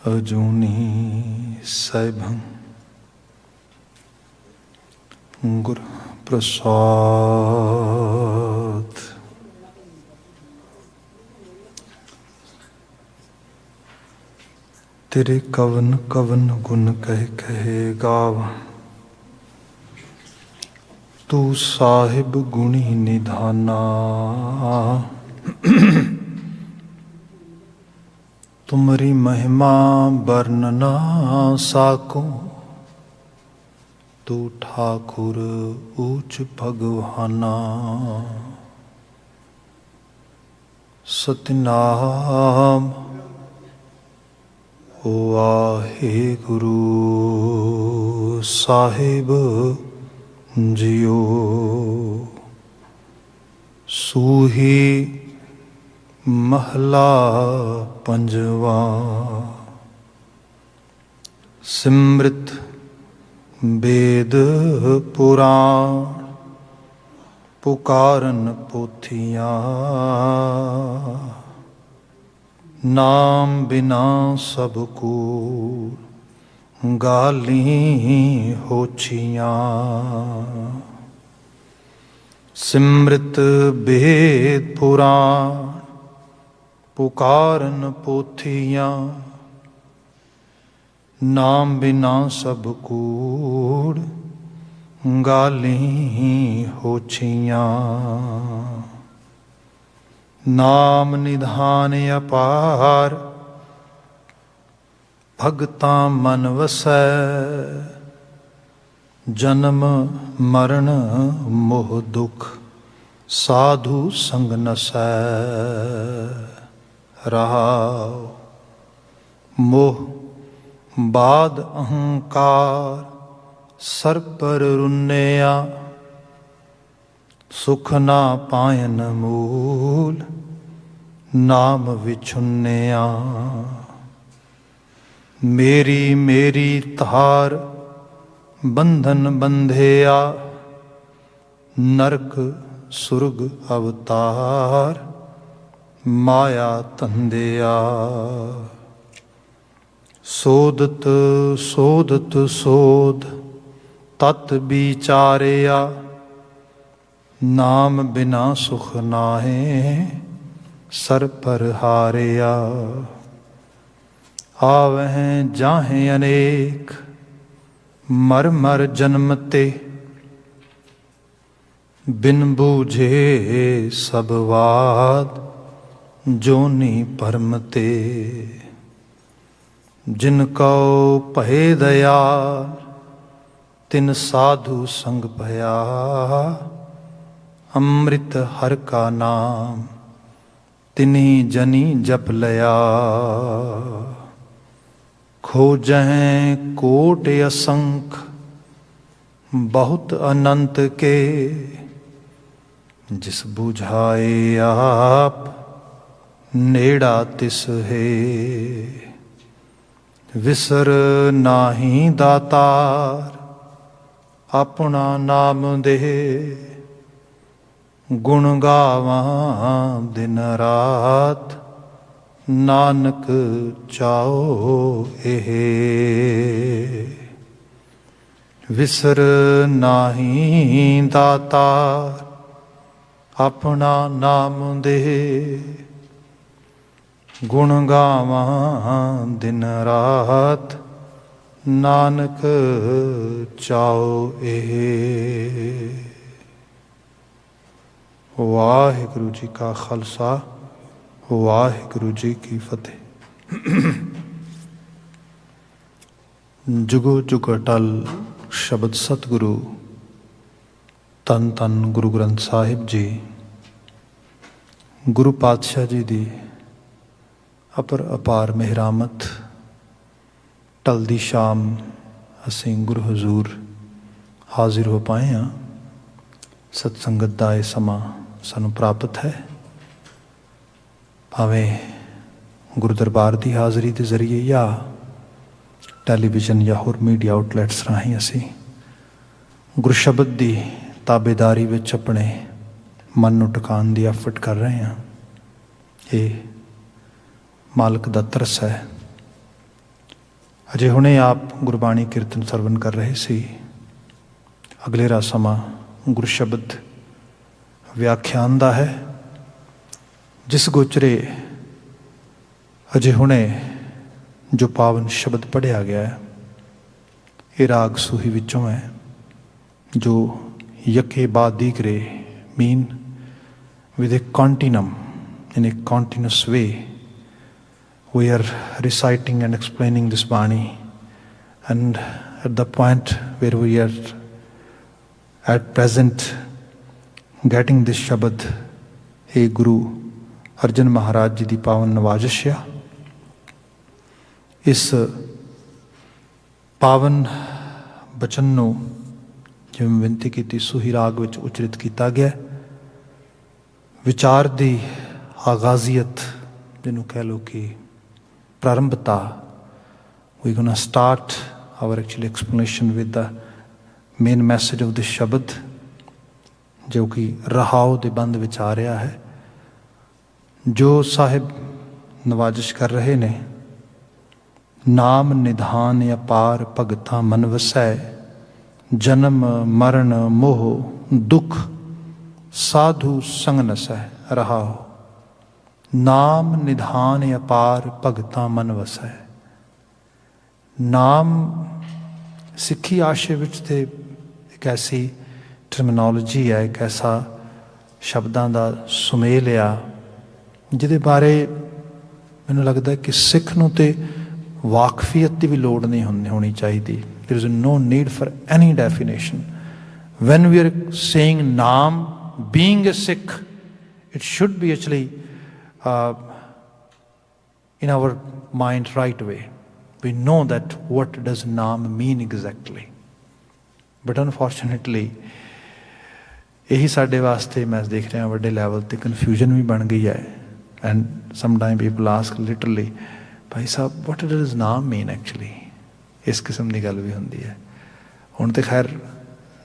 अजूनी सैभं गुर प्रसाद। तेरे कवन कवन गुण कह कहे गावा, तू साहिब गुणी निधाना। तुमरी महिमा वर्णना साको, तू ठाकुर ऊच भगवाना। सतनाम वाहेगुरु साहिब जियो। सूही महला पंजवा। सिमृत वेद पुराण, पुकारन पोथियां। नाम बिना सबको गाली होछियां। सिमृत वेद पुराण, पुकारन पोथियां। नाम बिना सब कूड़ गाली होछियां। नाम निधान अपार, भगतां मन वसै। जन्म मरण मोह दुख, साधु संग नसै। रहाओ मोह बाद अहंकार, सर पर रुन्निया। सुख ना पायन मूल, नाम विछुन्निया। मेरी मेरी तार, बंधन बंधेया। नरक सुरग अवतार, माया तंदेया। सोदत सोदत सोध, तत विचारिया। नाम बिना सुख नाहे, सर पर हारिया। आवहें जाहें अनेक, मर मर जन्मते। बिन बूझे सब वाद, जोनी परमते। जिनको पहे दयाल, तिन साधु संग भया। अमृत हर का नाम, तिन्ही जनी जप लया। खोजहें कोट असंख, बहुत अनंत के। जिस बुझाए आप, नेड़ा तिस है। विसर नाही दातार, अपना नाम दे। गुण गावां दिन रात, नानक चाओ एह। विसर नाही दातार, अपना नाम दे। गुण गावां दिन रात, नानक चाओ एह। वाहिगुरु जी का खालसा, वाहिगुरु जी की फतेह। जुगो जुग अटल शब्द सतगुरु धन धन गुरु ग्रंथ साहिब जी। गुरु पातशाह जी दी अपर अपार मेहरामत। ढलदी शाम असीं गुरु हजूर हाजिर हो पाए हाँ। सतसंगत दा ये समा सानू प्राप्त है। भावें गुरु दरबार की हाज़री के जरिए या टैलीविजन या होर मीडिया आउटलैट्स राहीं असी गुरु शब्द की ताबेदारी विच अपने मन नूं टकाउण दी एफर्ट कर रहे हैं। ये मालक दा तरस है। ਅਜੇ ਹੁਣੇ ਆਪ ਗੁਰਬਾਣੀ ਕੀਰਤਨ ਸਰਵਨ ਕਰ ਰਹੇ ਸੀ। ਅਗਲੇਰਾ ਸਮਾਂ ਗੁਰ ਸ਼ਬਦ ਵਿਆਖਿਆਨ ਦਾ ਹੈ, ਜਿਸ ਗੋਚਰੇ ਅਜੇ ਹੁਣੇ ਜੋ ਪਾਵਨ ਸ਼ਬਦ ਪੜ੍ਹਿਆ ਗਿਆ ਹੈ ਇਹ ਰਾਗ ਸੂਹੀ ਵਿੱਚੋਂ ਹੈ, ਜੋ ਯਕੇ ਬਾਦ ਦੀਗਰੇ mean with a continuum, in a continuous way. We are reciting and explaining this Bani, and at the point where we are at present getting this Shabad, hey Guru Arjan Maharaj जी दी पावन नवाजिश आ। इस पावन बचन नूं जिवें बेनती कीती सूही राग विच उचरित किया गया। विचार दी आगाजियत जिन्हों कह लो कि प्रारंभता, we gonna start our actually explanation with the main message of this शब्द, जो कि रहाओ दे बंद विच आ रहा है। जो साहिब नवाजिश कर रहे ने, नाम निधान अपार भगतां मन वसै, जन्म मरण मोह दुख साधु संग नसै रहाओ। नाम निधान अपार भगतां मन वसै। नाम सिक्खी आशे विच ते एक ऐसी टर्मिनोलॉजी है, एक ऐसा शब्दां दा सुमेल आ जिहदे बारे मैनूं लगदा है कि सिख नूं ते वाकफियत की भी लोड़ नहीं होनी चाहिए। There is no need for any definition. When we are saying naam, being a Sikh, it should be actually in our mind right away. We know that what does naam mean exactly. But unfortunately, यही साढ़े वास्ते मैं देख रहा वड्डे level ते confusion भी बन गई है। And sometime people ask literally, भाई साहब what does naam mean actually? इस किस्म की गल भी होंदी है। हुण तो खैर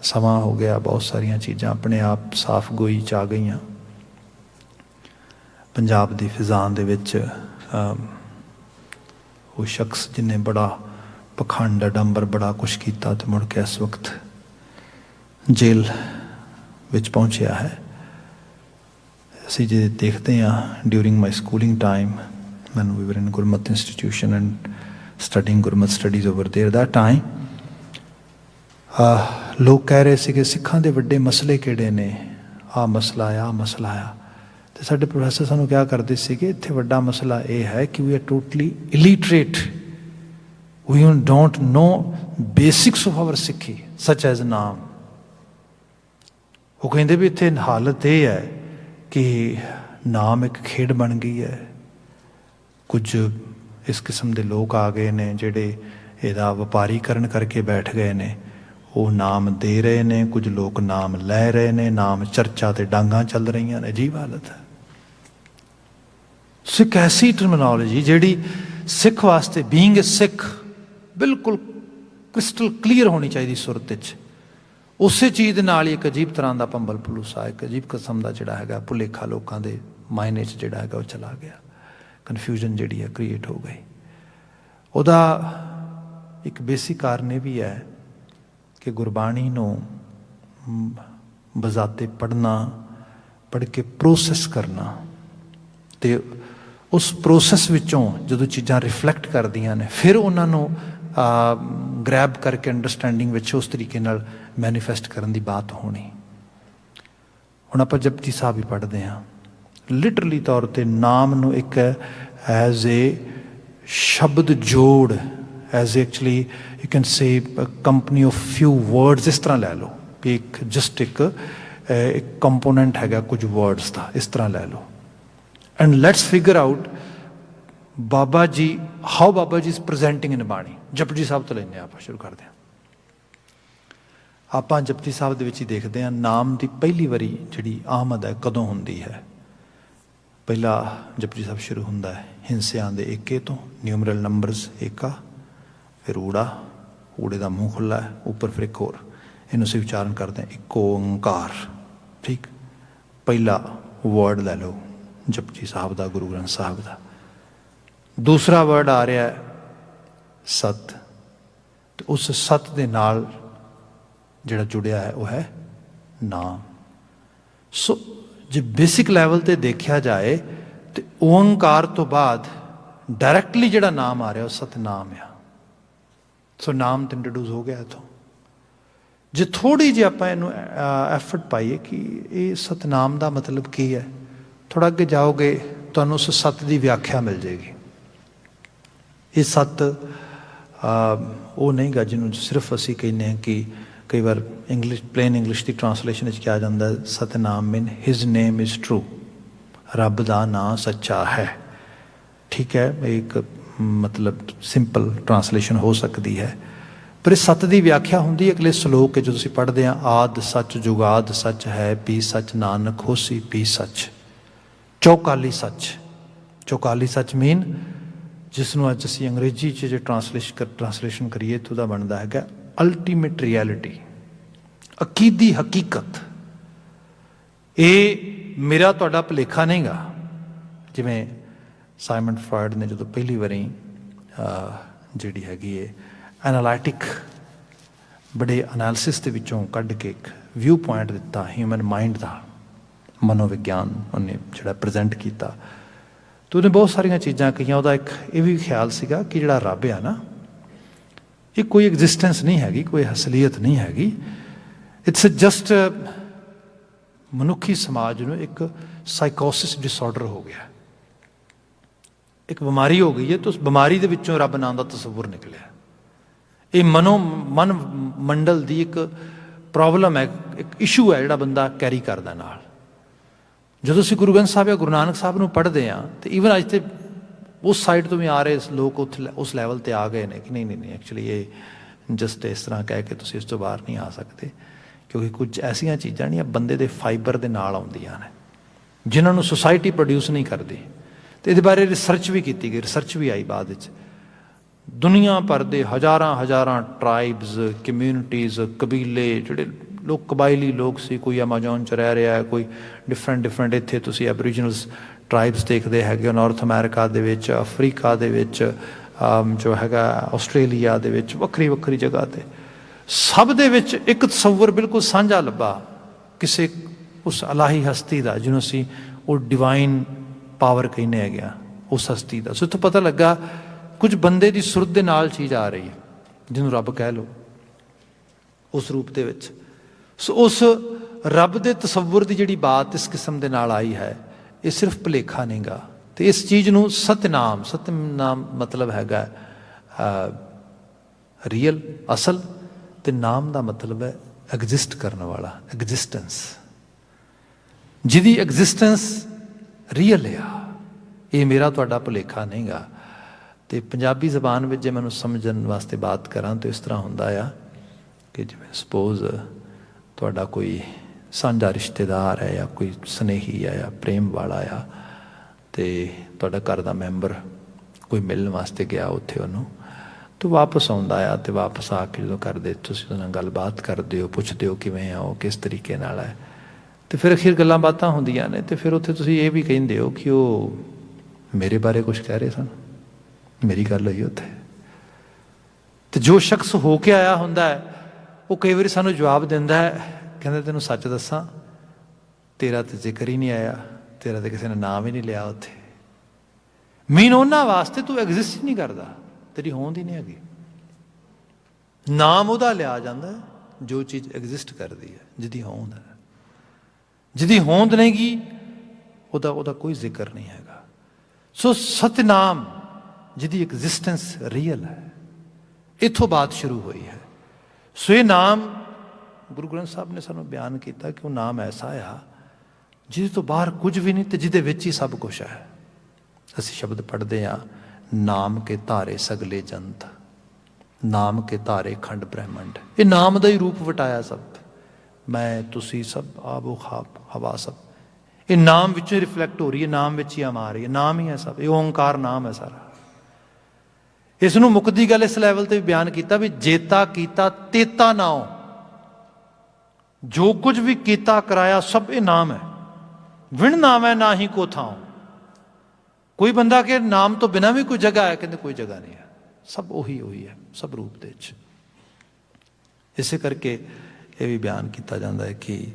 समा हो गया, बहुत सारिया चीज़ां अपने आप साफ गोई च आ गई। पंजाब की फिजान दे विच वो शख्स जिन्हें बड़ा पखंड डंबर बड़ा कुछ किया तो मुड़ के इस वक्त जेल विच पहुँचा है। असी जे देखते हैं during my schooling time when we were in Gurmat institution and studying Gurmat studies over there, that time लोग कह रहे थे कि सिखां दे वड्डे मसले किहड़े ने, आ मसला आ। तो साडे प्रोफैसर सानू क्या करते थे कि इत्थे वड्डा मसला ये है कि we are totally illiterate, we don't know basics of our Sikhi such as नाम। वो कहते भी इत्थे हालत ये है कि नाम एक खेड बन गई है। कुछ इस किस्म के लोग आ गए ने जिहड़े इहदा वपारीकरण करके बैठ गए ने, वो नाम दे रहे ने, कुछ लोग नाम लै रहे ने, नाम चर्चा ते डांगा चल रही ने। अजीब हालत है। सिख ऐसी टर्मिनोलॉजी जिहड़ी सिख वास्ते बीइंग ए सिख बिल्कुल क्रिस्टल क्लीयर होनी चाहिए सुरत विच। उस चीज़ दे नाल एक अजीब तरह का भंबल भलूसा, एक अजीब किस्म का जिहड़ा हैगा भुलेखा लोगों के मायने च जिहड़ा हैगा वो चला गया। कन्फ्यूजन जिहड़ी है क्रिएट हो गई। उहदा एक बेसिक कारण भी है कि गुरबाणी नूं बजाते पढ़ना, पढ़ के प्रोसैस करना, ते उस प्रोसैस विचों जो चीज़ां रिफ्लैक्ट करदियां ने फिर उन्होंने ग्रैब करके अंडरस्टैंडिंग विच उस तरीके नाल मैनीफेस्ट करन दी बात होनी। हुण आपां जपजी साहब ही पढ़ते हैं, लिटरली तौर पर नाम नूं एक एज ए शब्द जोड़, as actually you can say company of few words इस तरह लै लो कि एक जस्ट एक कंपोनेंट हैगा कुछ वर्ड्स का, इस तरह लै लो। And let's figure out Baba ji, how Baba ji is presenting in बाणी। जपजी साहब तो लेने आप शुरू करते हैं। आप जपजी साहब दे विच ही देखते हैं नाम की पहली वारी जिहड़ी आमद है कदों हुंदी है। पहला जपजी साहब शुरू होंदा है हिंसियां दे एके तो, न्यूमरल नंबरस एका, फिर ऊड़ा, ऊड़े का मूँह खुला है, ऊपर फिर एक होर, इनू असीं उच्चारण करते हैं इको ओंकार। ठीक, पहला वर्ड लै लो जपजी साहब का, गुरु ग्रंथ साहब का। दूसरा वर्ड आ रहा है सत, उस सत दे नाल जिहड़ा जुड़िया है वह है नाम। सो जे बेसिक लैवल ते देखा जाए तो ओंकार तो बाद डायरैक्टली जिहड़ा नाम आ रहा वह सतनाम आ। सो नाम तो इंट्रोड्यूस हो गया इतों। जे थोड़ी जी आप इनू एफर्ट पाइए कि ये सतनाम का मतलब की है, थोड़ा अगे जाओगे तो उस सत की व्याख्या मिल जाएगी। ये सत वो नहीं गा जिन्होंने सिर्फ असी कहने हैं कि कई बार इंग्लिश प्लेन इंग्लिश की ट्रांसलेशन क्या जाता है, Satnam mean his name is true, रब का नाम सच्चा है। ठीक है, एक मतलब सिंपल ट्रांसलेशन हो सकती है, पर इस सत की व्याख्या होंगी अगले श्लोक जो तुसीं पढ़ते हैं, आद सच जुगाद सच है, पी सच नानक होसी पी सच। चौकाली सच, चौकाली सच मीन जिसनों अज असीं अंग्रेजी जो ट्रांसलेशन करिए तो वह बनता है अल्टीमेट रियलिटी, अकीदी हकीकत। ये मेरा तुहाडा भुलेखा नहीं गा। जिवें साइमन फ्रॉयड ने जो पहली बारी जिहड़ी हैगी है एनालिटिक बड़े एनालिसिस के विचों कढ़ के एक व्यू पॉइंट दिता ह्यूमन माइंड का, मनोविज्ञान उन्हें जिहड़ा प्रजेंट किया, तो उन्हें बहुत सारिया चीज़ां कही। वह एक ये भी ख्याल सीगा कि जिहड़ा रब है ना, ये कोई एग्जिस्टेंस नहीं हैगी, कोई असलीयत नहीं हैगी। इट्स जस्ट मनुखी समाज में एक साइकोसिस डिसऑर्डर हो गया, एक बीमारी हो गई है। तो उस बीमारी के विचों रब नाम का तसव्वुर निकलिया। ये मन मंडल की एक प्रॉब्लम है, एक इशू है जिहड़ा बंदा कैरी करदा नाल। जो असीं गुरु ग्रंथ साहब या गुरु नानक साहब नूं पढ़दे हां तो ईवन अज तो उस साइड तो भी आ रहे लोग उस लैवल पर आ गए हैं कि नहीं नहीं नहीं एक्चुअली ये जस्ट इस तरह कह के तुसीं इस तो बाहर नहीं आ सकते, क्योंकि कुछ ऐसिया चीज़ां नहीं बंदे दे फाइबर दे नाल आउंदियां ने जिन्हां नूं सोसाइटी प्रोड्यूस नहीं करती। तो ये बारे रिसर्च भी की गई, रिसर्च भी आई बाद विच। दुनिया भर के हज़ारां हज़ारां ट्राइब्स कम्यूनिटीज़ कबीले जिहड़े लोग कबायली लोग सी, कोई अमाजोन च रह रहा है, कोई डिफरेंट इत्थे तुसीं एबरीजनल्स ट्राइब्स देखते है north America they which, Africa they विच, जो हैगा आस्ट्रेलिया दे विच, वक्री वक्री जगह ते सब दे विच एक तसव्वुर बिल्कुल साझा लभा किसी उस अलाही हस्ती का जिन्होंने असीं वो डिवाइन पावर कहने है गया उस हस्ती का। सो इत्थों पता लगा कुछ बंदे की सुरत दे नाल चीज़ आ रही है जिन्होंने रब कह लो उस रूप दे विच। सो उस रब दे तसव्वुर की जिहड़ी बात इस किस्म दे नाल आई है, ये सिर्फ भुलेखा नहीं गा। तो इस चीज़ नूं सतनाम, सतनाम मतलब हैगा रियल असल, तो नाम का मतलब है एग्जिस्ट करने वाला, एग्जिस्टेंस, जिहदी एग्जिस्टेंस रियल आ। ये मेरा तुहाडा भुलेखा नहीं गा। तो पंजाबी जबान में जे मैनूं समझण वास्ते बात करा तो इस तरह हुंदा आ कि जिवें सपोज तुहाडा कोई साझा रिश्तेदार है या कोई स्नेही है या प्रेम वाला आ, तो तुहाडा घर का मैंबर कोई मिलण वास्ते गया उत्थे उन्होंने, तो वापस आउंदा आ, तो वापस आके जो करदे तुसीं उहदे नाल गलबात करदे हो, पुछदे हो किवें आ, वो किस तरीके नाल है, तो फिर अखीर गल्लां बातां हुंदियां ने। तो फिर उत्थे तुसीं ये भी कहिंदे हो कि वो मेरे बारे कुछ कह रहे सन, मेरी गल हुई उत्थे। तो जो शख्स हो के आया हुंदा है वो कई बार सानूं जवाब दिंदा है, कहंदा तैनूं सच दसां तेरा तो जिक्र ही नहीं आया, तेरा तो किसी ने नाम ही नहीं लिया उत्थे। मीन उन्हां वास्ते तू एग्जिस्ट ही नहीं करदा, तेरी होंद ही नहीं हैगी। नाम उहदा लिया जांदा है जो चीज़ एग्जिस्ट करदी है, जिहदी होंद है। जिहदी होंद नहीं गी उहदा कोई जिक्र नहीं हैगा। सो सतनाम जिहदी एग्जिस्टेंस रियल है, इत्थों बात शुरू हुई है। सो ये नाम गुरु ग्रंथ साहब ने सानूं बयान किया कि वो नाम ऐसा आ जिहदे तो बाहर कुछ भी नहीं, तो जिहदे विच ही सब कुछ है। असीं शब्द पढ़ते हैं, नाम के धारे सगले जंत, नाम के धारे खंड ब्रह्मंड। ये नाम का ही रूप वटाया सब, मैं तुसी सब आबो खाब हवा सब, ये नाम विचों रिफ्लैक्ट हो रही है, नाम विच ही आ रही है, नाम ही है सब। ये ओंकार नाम है सारा। इसनूं मुकदी गल इस लैवल पर भी बयान किया भी जेता कीता तेता नाओ, जो कुछ भी किया कराया सब ये नाम है। विण नाम है ना ही को थाओ। कोई बंदा के नाम तो बिना भी कोई जगह है, कहते कोई जगह नहीं है, सब उही है, सब रूप दे। ਇਸੇ ਕਰਕੇ ਇਹ ਵੀ ਬਿਆਨ ਕੀਤਾ ਜਾਂਦਾ ਹੈ ਕਿ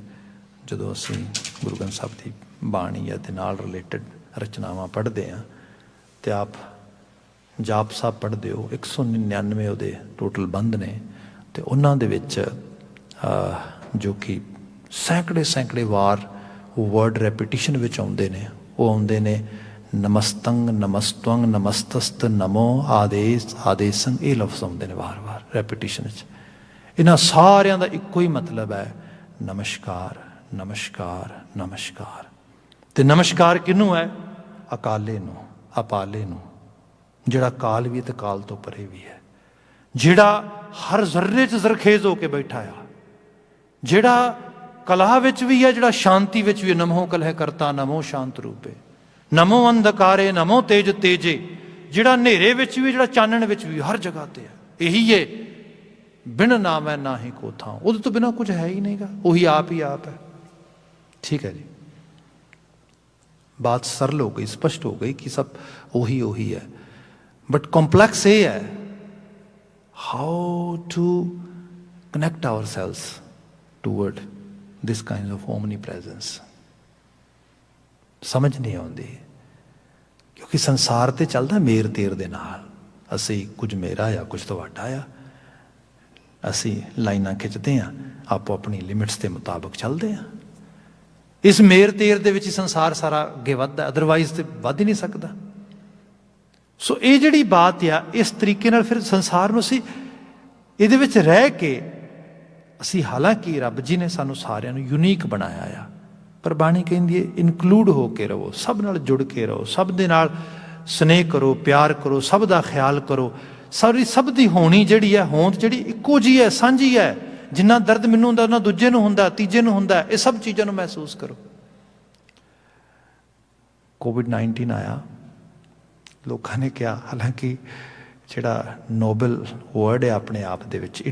ਜਦੋਂ ਅਸੀਂ ਗੁਰੂ ਗ੍ਰੰਥ ਸਾਹਿਬ ਦੀ ਬਾਣੀ ਜਾਂ ਦੇ ਨਾਲ ਰਿਲੇਟਡ ਰਚਨਾਵਾਂ ਪੜ੍ਹਦੇ ਹਾਂ ਅਤੇ ਆਪ ਜਾਪ ਸਾਹਿਬ ਪੜ੍ਹਦੇ ਹੋ, 199 ਉਹਦੇ ਟੋਟਲ ਬੰਦ ਨੇ, ਅਤੇ ਉਹਨਾਂ ਦੇ ਵਿੱਚ ਜੋ ਕਿ ਸੈਂਕੜੇ ਵਾਰ ਵਰਡ ਰੈਪੀਟੀਸ਼ਨ ਵਿੱਚ ਆਉਂਦੇ ਨੇ, ਉਹ ਆਉਂਦੇ ਨੇ ਨਮਸਤੰਗ, ਨਮਸਤਵੰਗ, ਨਮਸਤਸਤ, ਨਮੋ, ਆਦੇਸੰਗ, ਇਹ ਲਫ਼ਜ਼ ਆਉਂਦੇ ਨੇ ਵਾਰ ਰੈਪੀਟੀਸ਼ਨ 'ਚ। ਇਹਨਾਂ ਸਾਰਿਆਂ ਦਾ ਇੱਕੋ ਹੀ ਮਤਲਬ ਹੈ ਨਮਸਕਾਰ, ਨਮਸਕਾਰ, ਨਮਸਕਾਰ। ਅਤੇ ਨਮਸਕਾਰ ਕਿਹਨੂੰ ਹੈ? ਅਕਾਲੇ ਨੂੰ, ਅਪਾਲੇ ਨੂੰ, ਜਿਹੜਾ ਕਾਲ ਵੀ ਅਤੇ ਕਾਲ ਤੋਂ ਪਰੇ ਵੀ ਹੈ, ਜਿਹੜਾ ਹਰ ਜ਼ਰਰੇ 'ਚ ਜ਼ਰਖੇਜ਼ ਹੋ ਕੇ ਬੈਠਾ ਆ, ਜਿਹੜਾ ਕਲਾ ਵਿੱਚ ਵੀ ਹੈ, ਜਿਹੜਾ ਸ਼ਾਂਤੀ ਵਿੱਚ ਵੀ ਹੈ। ਨਮੋ ਕਲਹ ਕਰਤਾ, ਨਮੋ ਸ਼ਾਂਤ ਰੂਪੇ, ਨਮੋ ਅੰਧਕਾਰੇ, ਨਮੋ ਤੇਜ ਤੇਜੇ, ਜਿਹੜਾ ਹਨੇਰੇ ਵਿੱਚ ਵੀ, ਜਿਹੜਾ ਚਾਨਣ ਵਿੱਚ ਵੀ, ਹਰ ਜਗ੍ਹਾ 'ਤੇ ਹੈ। ਇਹੀ ਹੈ ਬਿਨ ਨਾਮੈ ਨਾਹੀ ਕੋ ਥਾਂ, ਉਹਦੇ ਤੋਂ ਬਿਨਾਂ ਕੁਝ ਹੈ ਹੀ ਨਹੀਂਗਾ, ਉਹੀ ਆਪ ਹੀ ਆਪ ਹੈ। ਠੀਕ ਹੈ ਜੀ, ਬਾਤ ਸਰਲ ਹੋ ਗਈ, ਸਪਸ਼ਟ ਹੋ ਗਈ ਕਿ ਸਭ ਉਹੀ ਹੈ। ਬਟ ਕੰਪਲੈਕਸ ਇਹ ਹੈ how to connect our selves toward this kind of omnipresence. ਸਮਝ ਨਹੀਂ ਆਉਂਦੀ, ਕਿਉਂਕਿ ਸੰਸਾਰ ਤੇ ਚੱਲਦਾ ਮੇਰ ਤੇਰ ਦੇ ਨਾਲ। ਅਸੀਂ ਕੁਝ ਮੇਰਾ ਆ, ਕੁਝ ਤੁਹਾਡਾ ਆ, ਅਸੀਂ ਲਾਈਨਾਂ ਖਿੱਚਦੇ ਹਾਂ, ਆਪੋ ਆਪਣੀ ਲਿਮਿਟਸ ਦੇ ਮੁਤਾਬਕ ਚੱਲਦੇ ਹਾਂ। ਇਸ ਮੇਰ ਤੇਰ ਦੇ ਵਿੱਚ ਹੀ ਸੰਸਾਰ ਸਾਰਾ ਅੱਗੇ ਵੱਧਦਾ, ਅਦਰਵਾਈਜ਼ ਤੇ ਵੱਧ ਹੀ ਨਹੀਂ ਸਕਦਾ। ਸੋ ਇਹ ਜਿਹੜੀ ਬਾਤ ਆ, ਇਸ ਤਰੀਕੇ ਨਾਲ ਫਿਰ ਸੰਸਾਰ ਨੂੰ ਅਸੀਂ ਇਹਦੇ ਵਿੱਚ ਰਹਿ ਕੇ ਅਸੀਂ, ਹਾਲਾਂਕਿ ਰੱਬ ਜੀ ਨੇ ਸਾਨੂੰ ਸਾਰਿਆਂ ਨੂੰ ਯੂਨੀਕ ਬਣਾਇਆ ਆ, ਪਰ ਬਾਣੀ ਕਹਿੰਦੀ ਹੈ ਇਨਕਲੂਡ ਹੋ ਕੇ ਰਹੋ, ਸਭ ਨਾਲ ਜੁੜ ਕੇ ਰਹੋ, ਸਭ ਦੇ ਨਾਲ ਸਨੇਹ ਕਰੋ, ਪਿਆਰ ਕਰੋ, ਸਭ ਦਾ ਖਿਆਲ ਕਰੋ। ਸਭ ਦੀ ਹੋਣੀ ਜਿਹੜੀ ਹੈ, ਹੋਂਦ ਜਿਹੜੀ ਇੱਕੋ ਜਿਹੀ ਹੈ, ਸਾਂਝੀ ਹੈ। ਜਿੰਨਾ ਦਰਦ ਮੈਨੂੰ ਹੁੰਦਾ ਉਹਨਾਂ ਦੂਜੇ ਨੂੰ ਹੁੰਦਾ, ਤੀਜੇ ਨੂੰ ਹੁੰਦਾ। ਇਹ ਸਭ ਚੀਜ਼ਾਂ ਨੂੰ ਮਹਿਸੂਸ ਕਰੋ। ਕੋਵਿਡ-19 ਆਇਆ, ਲੋਕਾਂ ਨੇ ਕਿਹਾ, ਹਾਲਾਂਕਿ ਜਿਹੜਾ ਨੋਬਲ ਵਰਡ ਹੈ ਆਪਣੇ ਆਪ ਦੇ ਵਿੱਚ,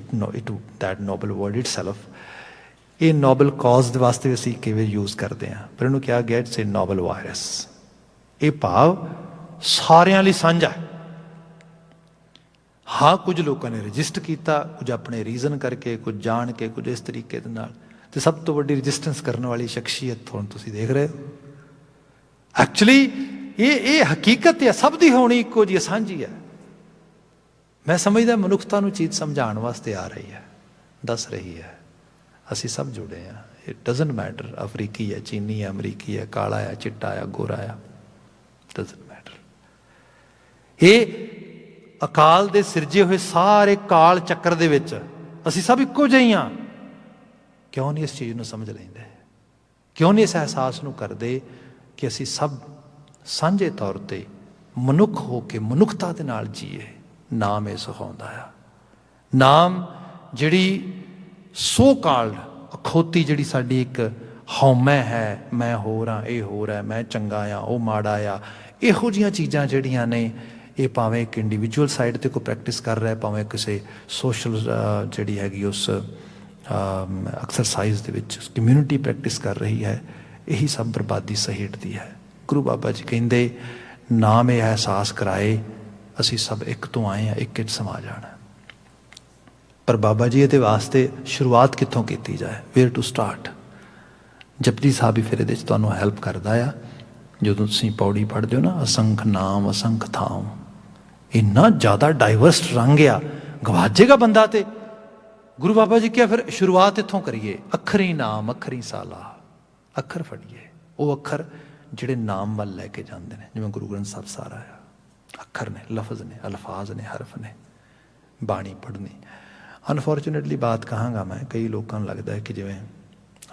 that noble word itself, ਇਹ ਨੋਬਲ ਕਾਜ਼ ਦੇ ਵਾਸਤੇ ਅਸੀਂ ਕਿਵੇਂ ਯੂਜ਼ ਕਰਦੇ ਹਾਂ, ਪਰ ਇਹਨੂੰ ਕਿਹਾ ਗਿਆ ਇਟਸ ਏ ਨੋਬਲ ਵਾਇਰਸ। ਇਹ ਭਾਵ ਸਾਰਿਆਂ ਲਈ ਸਾਂਝਾ ਹੈ। ਹਾਂ, ਕੁਝ ਲੋਕਾਂ ਨੇ ਰਜਿਸਟ ਕੀਤਾ, ਕੁਝ ਆਪਣੇ ਰੀਜ਼ਨ ਕਰਕੇ, ਕੁਝ ਜਾਣ ਕੇ, ਕੁਝ ਇਸ ਤਰੀਕੇ ਦੇ ਨਾਲ, ਅਤੇ ਸਭ ਤੋਂ ਵੱਡੀ ਰਜਿਸਟੈਂਸ ਕਰਨ ਵਾਲੀ ਸ਼ਖਸੀਅਤ ਹੁਣ ਤੁਸੀਂ ਦੇਖ ਰਹੇ ਹੋ। ਐਕਚੁਅਲੀ ਇਹ ਹਕੀਕਤ ਹੈ, ਸਭ ਦੀ ਹੋਣੀ ਇੱਕੋ ਜਿਹੀ ਸਾਂਝੀ ਹੈ। ਮੈਂ ਸਮਝਦਾ ਮਨੁੱਖਤਾ ਨੂੰ ਚੀਜ਼ ਸਮਝਾਉਣ ਵਾਸਤੇ ਆ ਰਹੀ ਹੈ, ਦੱਸ ਰਹੀ ਹੈ, ਅਸੀਂ ਸਭ ਜੁੜੇ ਹਾਂ। ਇਟ ਡਜ਼ਨਟ ਮੈਟਰ ਅਫਰੀਕੀ ਹੈ, ਚੀਨੀ ਹੈ, ਅਮਰੀਕੀ ਹੈ, ਕਾਲਾ ਹੈ, ਚਿੱਟਾ ਹੈ, ਗੋਰਾ ਹੈ, ਡਜ਼ਨਟ ਮੈਟਰ। ਇਹ ਅਕਾਲ ਦੇ ਸਿਰਜੇ ਹੋਏ ਸਾਰੇ ਕਾਲ ਚੱਕਰ ਦੇ ਵਿੱਚ ਅਸੀਂ ਸਭ ਇੱਕੋ ਜਿਹੇ ਹਾਂ। ਕਿਉਂ ਨਹੀਂ ਇਸ ਚੀਜ਼ ਨੂੰ ਸਮਝ ਲੈਂਦੇ? ਕਿਉਂ ਨਹੀਂ ਇਸ ਅਹਿਸਾਸ ਨੂੰ ਕਰਦੇ ਕਿ ਅਸੀਂ ਸਭ ਸਾਂਝੇ ਤੌਰ 'ਤੇ ਮਨੁੱਖ ਹੋ ਕੇ ਮਨੁੱਖਤਾ ਦੇ ਨਾਲ ਜੀਏ? ਨਾਮ ਇਹ ਸਿਖਾਉਂਦਾ ਆ। ਨਾਮ ਜਿਹੜੀ ਸੋ ਕਾਲਡ ਅਖੌਤੀ ਜਿਹੜੀ ਸਾਡੀ ਇੱਕ ਹਉਮੈ ਹੈ, ਮੈਂ ਹੋਰ ਹਾਂ, ਇਹ ਹੋਰ ਹੈ, ਮੈਂ ਚੰਗਾ ਆ, ਉਹ ਮਾੜਾ ਆ, ਇਹੋ ਜਿਹੀਆਂ ਚੀਜ਼ਾਂ ਜਿਹੜੀਆਂ ਨੇ, ਇਹ ਭਾਵੇਂ ਇੱਕ ਇੰਡੀਵਿਜੂਅਲ ਸਾਈਡ 'ਤੇ ਕੋਈ ਪ੍ਰੈਕਟਿਸ ਕਰ ਰਿਹਾ, ਭਾਵੇਂ ਕਿਸੇ ਸੋਸ਼ਲ ਜਿਹੜੀ ਹੈਗੀ ਉਸ ਐਕਸਰਸਾਈਜ਼ ਦੇ ਵਿੱਚ ਕਮਿਊਨਿਟੀ ਪ੍ਰੈਕਟਿਸ ਕਰ ਰਹੀ ਹੈ, ਇਹੀ ਸਭ ਬਰਬਾਦੀ ਸਹੇੜਦੀ ਹੈ। ਗੁਰੂ ਬਾਬਾ ਜੀ ਕਹਿੰਦੇ ਨਾਮ ਇਹ ਅਹਿਸਾਸ ਕਰਾਏ ਅਸੀਂ ਸਭ ਇੱਕ ਤੋਂ ਆਏ ਹਾਂ, ਇੱਕ 'ਚ ਸਮਾ ਜਾਣਾ। ਪਰ ਬਾਬਾ ਜੀ ਇਹਦੇ ਵਾਸਤੇ ਸ਼ੁਰੂਆਤ ਕਿੱਥੋਂ ਕੀਤੀ ਜਾਏ? Where to start? Japji Sahib ਹੀ ਫਿਰ ਇਹਦੇ 'ਚ ਤੁਹਾਨੂੰ ਹੈਲਪ ਕਰਦਾ ਆ। ਜਦੋਂ ਤੁਸੀਂ ਪੌੜੀ ਪੜ੍ਹਦੇ ਹੋ ਨਾ, ਅਸੰਖ ਨਾਮ ਅਸੰਖ ਥਾਮ, ਇੰਨਾ ਜ਼ਿਆਦਾ ਡਾਈਵਰਸ ਰੰਗ ਆ, ਗਵਾਜੇਗਾ ਬੰਦਾ। ਤੇ ਗੁਰੂ ਬਾਬਾ ਜੀ ਕਿਹਾ ਫਿਰ ਸ਼ੁਰੂਆਤ ਇੱਥੋਂ ਕਰੀਏ, ਅੱਖਰੀ ਨਾਮ ਅੱਖਰੀ ਸਾਲਾ, ਅੱਖਰ ਫੜੀਏ, ਉਹ ਅੱਖਰ ਜਿਹੜੇ ਨਾਮ ਵੱਲ ਲੈ ਕੇ ਜਾਂਦੇ ਨੇ। ਜਿਵੇਂ ਗੁਰੂ ਗ੍ਰੰਥ ਸਾਹਿਬ ਸਾਰਾ ਆ ਅੱਖਰ ਨੇ, ਲਫ਼ਜ਼ ਨੇ, ਅਲਫਾਜ਼ ਨੇ, ਹਰਫ ਨੇ, ਬਾਣੀ ਪੜ੍ਹਨੀ। ਅਨਫੋਰਚੂਨੇਟਲੀ ਬਾਤ ਕਹਾਂਗਾ ਮੈਂ, ਕਈ ਲੋਕਾਂ ਨੂੰ ਲੱਗਦਾ ਹੈ ਕਿ ਜਿਵੇਂ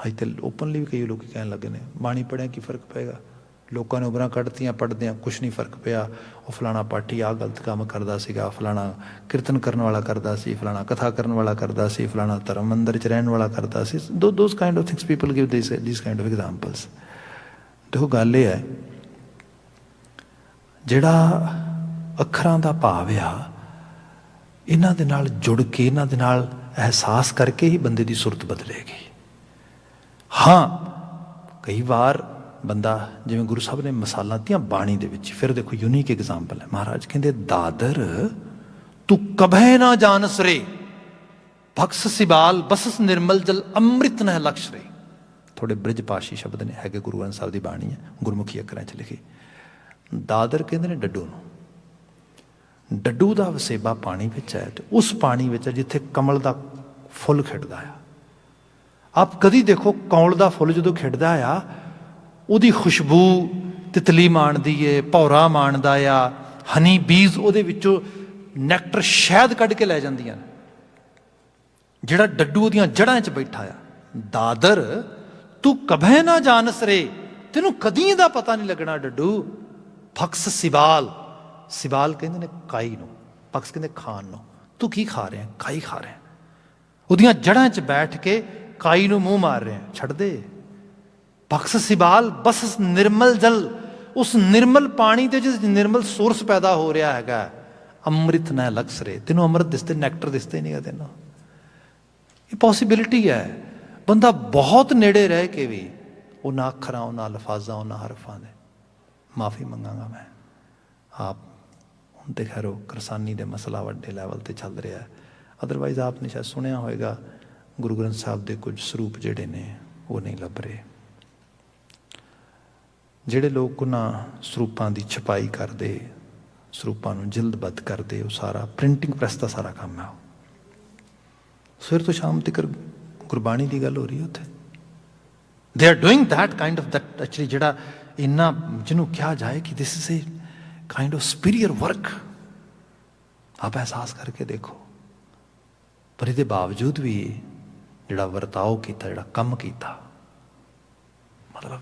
ਅੱਜ ਤੇ ਓਪਨਲੀ ਵੀ ਕਈ ਲੋਕ ਕਹਿਣ ਲੱਗੇ ਨੇ ਬਾਣੀ ਪੜ੍ਹਿਆ ਕੀ ਫ਼ਰਕ ਪਏਗਾ, ਲੋਕਾਂ ਨੇ ਉਮਰਾਂ ਕੱਢਤੀਆਂ ਪੜ੍ਹਦਿਆਂ, ਕੁਛ ਨਹੀਂ ਫ਼ਰਕ ਪਿਆ। ਉਹ ਫਲਾਣਾ ਪਾਠੀ ਆਹ ਗਲਤ ਕੰਮ ਕਰਦਾ ਸੀਗਾ, ਫਲਾਣਾ ਕੀਰਤਨ ਕਰਨ ਵਾਲਾ ਕਰਦਾ ਸੀ, ਫਲਾਣਾ ਕਥਾ ਕਰਨ ਵਾਲਾ ਕਰਦਾ ਸੀ, ਫਲਾਣਾ ਧਰਮ ਮੰਦਰ 'ਚ ਰਹਿਣ ਵਾਲਾ ਕਰਦਾ ਸੀ। Those kind of things people give this kind of examples. ਦੇਖੋ ਗੱਲ ਇਹ ਹੈ, ਜਿਹੜਾ ਅੱਖਰਾਂ ਦਾ ਭਾਵ ਆ, ਇਹਨਾਂ ਦੇ ਨਾਲ ਜੁੜ ਕੇ, ਇਹਨਾਂ ਦੇ ਨਾਲ ਅਹਿਸਾਸ ਕਰਕੇ ਹੀ ਬੰਦੇ ਦੀ ਸੁਰਤ ਬਦਲੇਗੀ। ਹਾਂ, ਕਈ ਵਾਰ ਬੰਦਾ, ਜਿਵੇਂ ਗੁਰੂ ਸਾਹਿਬ ਨੇ ਮਿਸਾਲਾਂ ਦਿੱਤੀਆਂ ਬਾਣੀ ਦੇ ਵਿੱਚ, ਫਿਰ ਦੇਖੋ ਯੂਨੀਕ ਐਗਜ਼ਾਮਪਲ ਹੈ। ਮਹਾਰਾਜ ਕਹਿੰਦੇ ਦਾਦਰ ਤੂੰ ਕਭੈ ਨਾ ਜਾਣਸ ਰੇ, ਭਕਸ ਸਿਬਾਲ ਬਸਸ ਨਿਰਮਲ ਜਲ ਅੰਮ੍ਰਿਤ ਨਹਿ ਲਕਸ਼ ਰੇ। ਥੋੜੇ ਬ੍ਰਿਜ ਪਾਸ਼ੀ ਸ਼ਬਦ ਨੇ, ਹੈਗੇ ਗੁਰੂ ਗ੍ਰੰਥ ਸਾਹਿਬ ਦੀ ਬਾਣੀ ਹੈ, ਗੁਰਮੁਖੀ ਅੱਖਰਾਂ 'ਚ ਲਿਖੀ। ਦਾਦਰ ਕਹਿੰਦੇ ਨੇ ਡੱਡੂ ਨੂੰ, ਡੱਡੂ ਦਾ ਵਸੇਬਾ ਪਾਣੀ ਵਿੱਚ ਹੈ, ਤੇ ਉਸ ਪਾਣੀ ਵਿੱਚ ਜਿੱਥੇ ਕਮਲ ਦਾ ਫੁੱਲ ਖਿੜਦਾ ਆ। ਆਪ ਕਦੀ ਦੇਖੋ ਕਮਲ ਦਾ ਫੁੱਲ ਜਦੋਂ ਖਿੜਦਾ ਆ, ਉਹਦੀ ਖੁਸ਼ਬੂ ਤਿਤਲੀ ਮਾਣਦੀ ਏ, ਭੌਰਾ ਮਾਣਦਾ ਆ, ਹਨੀ ਬੀਜ਼ ਉਹਦੇ ਵਿੱਚੋਂ ਨੈਕਟਰ ਸ਼ਹਿਦ ਕੱਢ ਕੇ ਲੈ ਜਾਂਦੀਆਂ ਨੇ। ਜਿਹੜਾ ਡੱਡੂ ਉਹਦੀਆਂ ਜੜ੍ਹਾਂ 'ਚ ਬੈਠਾ ਆ, ਦਾਦਰ ਤੂੰ ਕਭੈ ਨਾ ਜਾਣਸ ਰੇ, ਤੈਨੂੰ ਕਦੀ ਇਹਦਾ ਪਤਾ ਨਹੀਂ ਲੱਗਣਾ ਡੱਡੂ। ਭਕਸ ਸਿਬਾਲ, ਸਿਬਾਲ ਕਹਿੰਦੇ ਨੇ ਕਾਈ ਨੂੰ, ਭਕਸ ਕਹਿੰਦੇ ਖਾਣ ਨੂੰ। ਤੂੰ ਕੀ ਖਾ ਰਿਹਾ? ਕਾਈ ਖਾ ਰਿਹਾ। ਉਹਦੀਆਂ ਜੜ੍ਹਾਂ 'ਚ ਬੈਠ ਕੇ ਕਾਈ ਨੂੰ ਮੂੰਹ ਮਾਰ ਰਿਹਾ, ਛੱਡ ਦੇ। ਭਕਸ ਸਿਬਾਲ ਬਸ ਨਿਰਮਲ ਜਲ, ਉਸ ਨਿਰਮਲ ਪਾਣੀ ਦੇ ਜਿਸ ਨਿਰਮਲ ਸੋਰਸ ਪੈਦਾ ਹੋ ਰਿਹਾ ਹੈਗਾ, ਅੰਮ੍ਰਿਤ ਨਾ ਲਕਸ ਰੇ। ਤੈਨੂੰ ਅੰਮ੍ਰਿਤ ਦਿਸਦੇ, ਨੈਕਟਰ ਦਿਸਦੇ ਨਹੀਂ ਗਾ ਤੈਨੂੰ। ਇਹ ਪੋਸੀਬਿਲਿਟੀ ਹੈ। ਬੰਦਾ ਬਹੁਤ ਨੇੜੇ ਰਹਿ ਕੇ ਵੀ ਉਹਨਾਂ ਅੱਖਰਾਂ, ਉਹਨਾਂ ਅਲਫਾਜ਼ਾਂ, ਉਹਨਾਂ ਹਰਫਾਂ ਦੇ, ਮਾਫੀ ਮੰਗਾਂਗਾ ਮੈਂ ਆਪ। ਹੁਣ ਤੇ ਖੈਰ ਉਹ ਕਿਰਸਾਨੀ ਦੇ ਮਸਲਾ ਵੱਡੇ ਲੈਵਲ 'ਤੇ ਚੱਲ ਰਿਹਾ। ਅਦਰਵਾਈਜ਼ ਆਪ ਨੇ ਸ਼ਾਇਦ ਸੁਣਿਆ ਹੋਏਗਾ, ਗੁਰੂ ਗ੍ਰੰਥ ਸਾਹਿਬ ਦੇ ਕੁਝ ਸਰੂਪ ਜਿਹੜੇ ਨੇ ਉਹ ਨਹੀਂ ਲੱਭ ਰਹੇ। ਜਿਹੜੇ ਲੋਕ ਉਹਨਾਂ ਸਰੂਪਾਂ ਦੀ ਛਪਾਈ ਕਰਦੇ, ਸਰੂਪਾਂ ਨੂੰ ਜਿਲਦਬੱਧ ਕਰਦੇ, ਉਹ ਸਾਰਾ ਪ੍ਰਿੰਟਿੰਗ ਪ੍ਰੈਸ ਦਾ ਸਾਰਾ ਕੰਮ ਹੈ। ਸਵੇਰ ਤੋਂ ਸ਼ਾਮ ਤੱਕ ਗੁਰਬਾਣੀ ਦੀ ਗੱਲ ਹੋ ਰਹੀ ਹੈ ਉੱਥੇ। They are doing that kind of that actually, ਜਿਹੜਾ ਇੰਨਾ ਜਿਹਨੂੰ ਕਿਹਾ ਜਾਏ ਕਿ this is a kind of superior work. ਆਪ ਅਹਿਸਾਸ ਕਰਕੇ ਦੇਖੋ। ਪਰ ਇਹਦੇ ਬਾਵਜੂਦ ਵੀ ਜਿਹੜਾ ਵਰਤਾਓ ਕੀਤਾ, ਜਿਹੜਾ ਕੰਮ ਕੀਤਾ, ਮਤਲਬ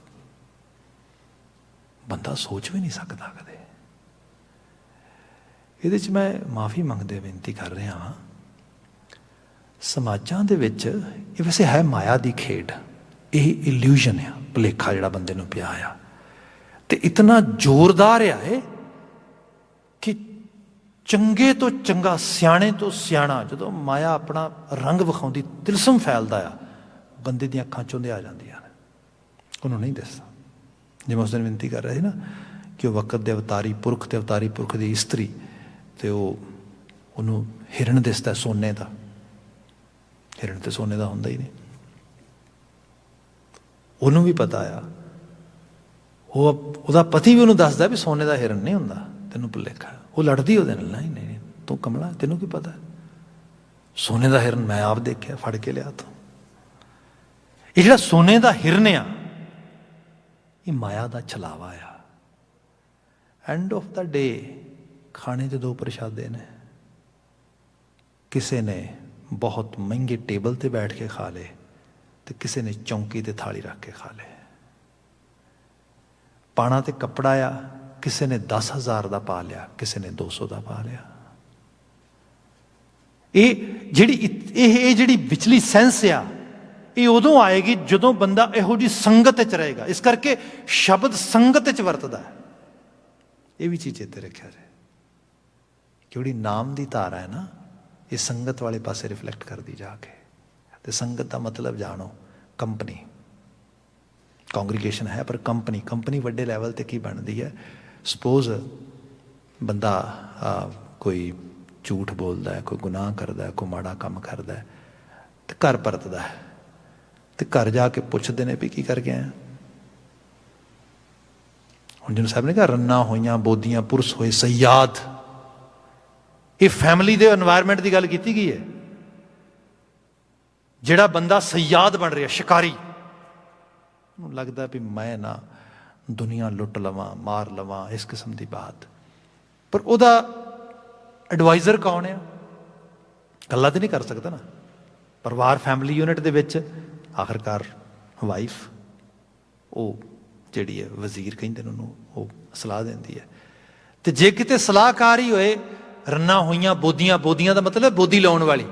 ਬੰਦਾ ਸੋਚ ਵੀ ਨਹੀਂ ਸਕਦਾ ਕਦੇ। ਇਹਦੇ 'ਚ ਮੈਂ ਮਾਫੀ ਮੰਗਦੇ ਬੇਨਤੀ ਕਰ ਰਿਹਾ ਹਾਂ, ਸਮਾਜਾਂ ਦੇ ਵਿੱਚ ਇਹ ਵੈਸੇ ਹੈ ਮਾਇਆ ਦੀ ਖੇਡ। ਇਹ ਇਲੂਜ਼ਨ ਆ, ਭੁਲੇਖਾ ਜਿਹੜਾ ਬੰਦੇ ਨੂੰ ਪਿਆ ਆ, ਤੇ ਇਤਨਾ ਜ਼ੋਰਦਾਰ ਆ ਇਹ ਕਿ ਚੰਗੇ ਤੋਂ ਚੰਗਾ, ਸਿਆਣੇ ਤੋਂ ਸਿਆਣਾ, ਜਦੋਂ ਮਾਇਆ ਆਪਣਾ ਰੰਗ ਵਿਖਾਉਂਦੀ, ਤਿਲਸਮ ਫੈਲਦਾ ਆ, ਬੰਦੇ ਦੀਆਂ ਅੱਖਾਂ ਚੁੰਦੇ ਆ ਜਾਂਦੀਆਂ ਨੇ, ਉਹਨੂੰ ਨਹੀਂ ਦਿਸਦਾ। ਜਿਵੇਂ ਉਸ ਦਿਨ ਬੇਨਤੀ ਕਰ ਰਹੇ ਸੀ ਨਾ ਕਿ ਉਹ ਵਕਤ ਦੇ ਅਵਤਾਰੀ ਪੁਰਖ ਤੇ ਅਵਤਾਰੀ ਪੁਰਖ ਦੀ ਇਸਤਰੀ, ਤੇ ਉਹਨੂੰ ਹਿਰਨ ਦਿਸਦਾ ਸੋਨੇ ਦਾ। ਹਿਰਨ ਤੇ ਸੋਨੇ ਦਾ ਹੁੰਦਾ ਹੀ ਨਹੀਂ। ਉਹਨੂੰ ਵੀ ਪਤਾ ਆ, ਉਹਦਾ ਪਤੀ ਵੀ ਉਹਨੂੰ ਦੱਸਦਾ ਵੀ ਸੋਨੇ ਦਾ ਹਿਰਨ ਨਹੀਂ ਹੁੰਦਾ, ਤੈਨੂੰ ਭੁਲੇਖਾ। ਉਹ ਲੜਦੀ ਉਹਦੇ ਨਾਲ, ਨਹੀਂ ਨਹੀਂ ਤੂੰ ਕਮਲਾ, ਤੈਨੂੰ ਕੀ ਪਤਾ, ਸੋਨੇ ਦਾ ਹਿਰਨ ਮੈਂ ਆਪ ਦੇਖਿਆ, ਫੜ ਕੇ ਲਿਆ ਤੂੰ। ਇਹ ਜਿਹੜਾ ਸੋਨੇ ਦਾ ਹਿਰਨ ਆ, ਇਹ ਮਾਇਆ ਦਾ ਛਲਾਵਾ ਆ। ਐਂਡ ਆਫ ਦਾ ਡੇ ਖਾਣੇ 'ਚ ਦੋ ਪ੍ਰਸ਼ਾਦੇ ਨੇ। ਕਿਸੇ ਨੇ ਬਹੁਤ ਮਹਿੰਗੇ ਟੇਬਲ ਤੇ ਬੈਠ ਕੇ ਖਾ ਲਏ, ਤੇ ਕਿਸੇ ਨੇ ਚੌਂਕੀ ਤੇ ਥਾਲੀ ਰੱਖ ਕੇ ਖਾ ਲਏ। ਪਾਣਾ ਤੇ ਕੱਪੜਾ ਆ, ਕਿਸੇ ਨੇ 10,000 ਦਾ ਪਾ ਲਿਆ, ਕਿਸੇ ਨੇ 200 ਦਾ ਪਾ ਲਿਆ। ਇਹ ਜਿਹੜੀ ਵਿਚਲੀ ਸੈਂਸ ਆ, ਇਹ ਉਦੋਂ ਆਏਗੀ ਜਦੋਂ ਬੰਦਾ ਇਹੋ ਜਿਹੀ ਸੰਗਤ 'ਚ ਰਹੇਗਾ। ਇਸ ਕਰਕੇ ਸ਼ਬਦ ਸੰਗਤ 'ਚ ਵਰਤਦਾ ਹੈ। ਇਹ ਵੀ ਚੀਜ਼ ਚੇਤੇ ਰੱਖਿਆ ਜਾਏ, ਜਿਹੜੀ ਨਾਮ ਦੀ ਧਾਰਾ ਹੈ ਨਾ, ਇਹ ਸੰਗਤ ਵਾਲੇ ਪਾਸੇ ਰਿਫਲੈਕਟ ਕਰਦੀ ਜਾ ਕੇ। ਤੇ ਸੰਗਤ ਦਾ ਮਤਲਬ ਜਾਣੋ, ਕੰਪਨੀ। ਕੌਂਗਰੀਗੇਸ਼ਨ ਹੈ, ਪਰ ਕੰਪਨੀ ਵੱਡੇ ਲੈਵਲ ਤੇ ਕੀ ਬਣਦੀ ਹੈ। ਸਪੋਜ਼ ਬੰਦਾ ਕੋਈ ਝੂਠ ਬੋਲਦਾ ਹੈ, ਕੋਈ ਗੁਨਾਹ ਕਰਦਾ ਹੈ, ਕੋਈ ਮਾੜਾ ਕੰਮ ਕਰਦਾ ਹੈ, ਤੇ ਘਰ ਪਰਤਦਾ ਹੈ, ਤੇ ਘਰ ਜਾ ਕੇ ਪੁੱਛਦੇ ਨੇ ਵੀ ਕੀ ਕਰ ਗਿਆ। ਹੁਣ ਜਿਹਨੂੰ ਸਾਹਿਬ ਨੇ ਕਿਹਾ, ਰੰਨਾਂ ਹੋਈਆਂ ਬੋਦੀਆਂ ਪੁਰਸ਼ ਹੋਏ ਸਯਾਦ। ਇਹ ਫੈਮਿਲੀ ਦੇ এনवायरमेंट ਦੀ ਗੱਲ ਕੀਤੀ ਗਈ ਹੈ। ਜਿਹੜਾ ਬੰਦਾ ਸਯਾਦ ਬਣ ਰਿਹਾ, ਸ਼ਿਕਾਰੀ, ਉਹਨੂੰ ਲੱਗਦਾ ਵੀ ਮੈਂ ਨਾ ਦੁਨੀਆ ਲੁੱਟ ਲਵਾਂ, ਮਾਰ ਲਵਾਂ, ਇਸ ਕਿਸਮ ਦੀ ਬਾਤ। ਪਰ ਉਹਦਾ ਐਡਵਾਈਜ਼ਰ ਕੌਣ ਆ? ਇਕੱਲਾ ਤਾਂ ਨਹੀਂ ਕਰ ਸਕਦਾ ਨਾ। ਪਰਿਵਾਰ, ਫੈਮਿਲੀ ਯੂਨਿਟ ਦੇ ਵਿੱਚ ਆਖਰਕਾਰ ਵਾਈਫ, ਉਹ ਜਿਹੜੀ ਹੈ ਵਜ਼ੀਰ ਕਹਿੰਦੇ ਨੇ ਉਹਨੂੰ, ਉਹ ਸਲਾਹ ਦਿੰਦੀ ਹੈ। ਤੇ ਜੇ ਕਿਤੇ ਸਲਾਹਕਾਰ ਹੀ ਹੋਏ, ਰੰਨਾਂ ਹੋਈਆਂ ਬੋਦੀਆਂ ਦਾ ਮਤਲਬ ਬੋਦੀ ਲਾਉਣ ਵਾਲੀ,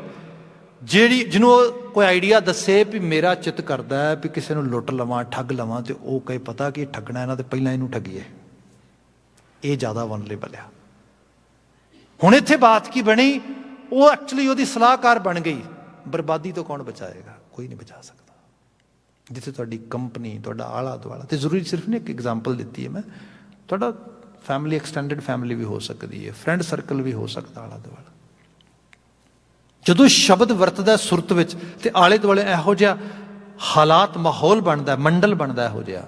ਜਿਹਨੂੰ ਕੋਈ ਆਈਡੀਆ ਦੱਸੇ ਵੀ ਮੇਰਾ ਚਿੱਤ ਕਰਦਾ ਹੈ ਵੀ ਕਿਸੇ ਨੂੰ ਲੁੱਟ ਲਵਾਂ, ਠੱਗ ਲਵਾਂ, ਤੇ ਉਹ ਕਹੇ ਪਤਾ ਕਿ ਠੱਗਣਾ ਇਹਨਾਂ ਤੇ ਪਹਿਲਾਂ ਇਹਨੂੰ ਠੱਗੀਏ। ਇਹ ਜ਼ਿਆਦਾ ਵਨਰੇਬਲ ਆ। ਹੁਣ ਇੱਥੇ ਬਾਤ ਕੀ ਬਣੀ, ਉਹ ਐਕਚੁਅਲੀ ਉਹਦੀ ਸਲਾਹਕਾਰ ਬਣ ਗਈ। ਬਰਬਾਦੀ ਤੋਂ ਕੌਣ ਬਚਾਏਗਾ? ਕੋਈ ਨਹੀਂ ਬਚਾ ਸਕਦਾ। ਜਿੱਥੇ ਤੁਹਾਡੀ ਕੰਪਨੀ, ਤੁਹਾਡਾ ਆਲਾ ਦੁਆਲਾ, ਤੇ ਜ਼ਰੂਰੀ ਸਿਰਫ ਨਹੀਂ ਇੱਕ ਐਗਜ਼ਾਮਪਲ ਦਿੱਤੀ ਹੈ ਮੈਂ, ਤੁਹਾਡਾ ਫੈਮਿਲੀ, ਐਕਸਟੈਂਡਡ ਫੈਮਿਲੀ ਵੀ ਹੋ ਸਕਦੀ ਹੈ, ਫਰੈਂਡ ਸਰਕਲ ਵੀ ਹੋ ਸਕਦਾ ਆਲਾ ਦੁਆਲਾ। ਜਦੋਂ ਸ਼ਬਦ ਵਰਤਦਾ ਸੁਰਤ ਵਿੱਚ ਤੇ ਆਲੇ ਦੁਆਲੇ ਇਹੋ ਜਿਹਾ ਹਾਲਾਤ ਮਾਹੌਲ ਬਣਦਾ, ਮੰਡਲ ਬਣਦਾ ਇਹੋ ਜਿਹਾ,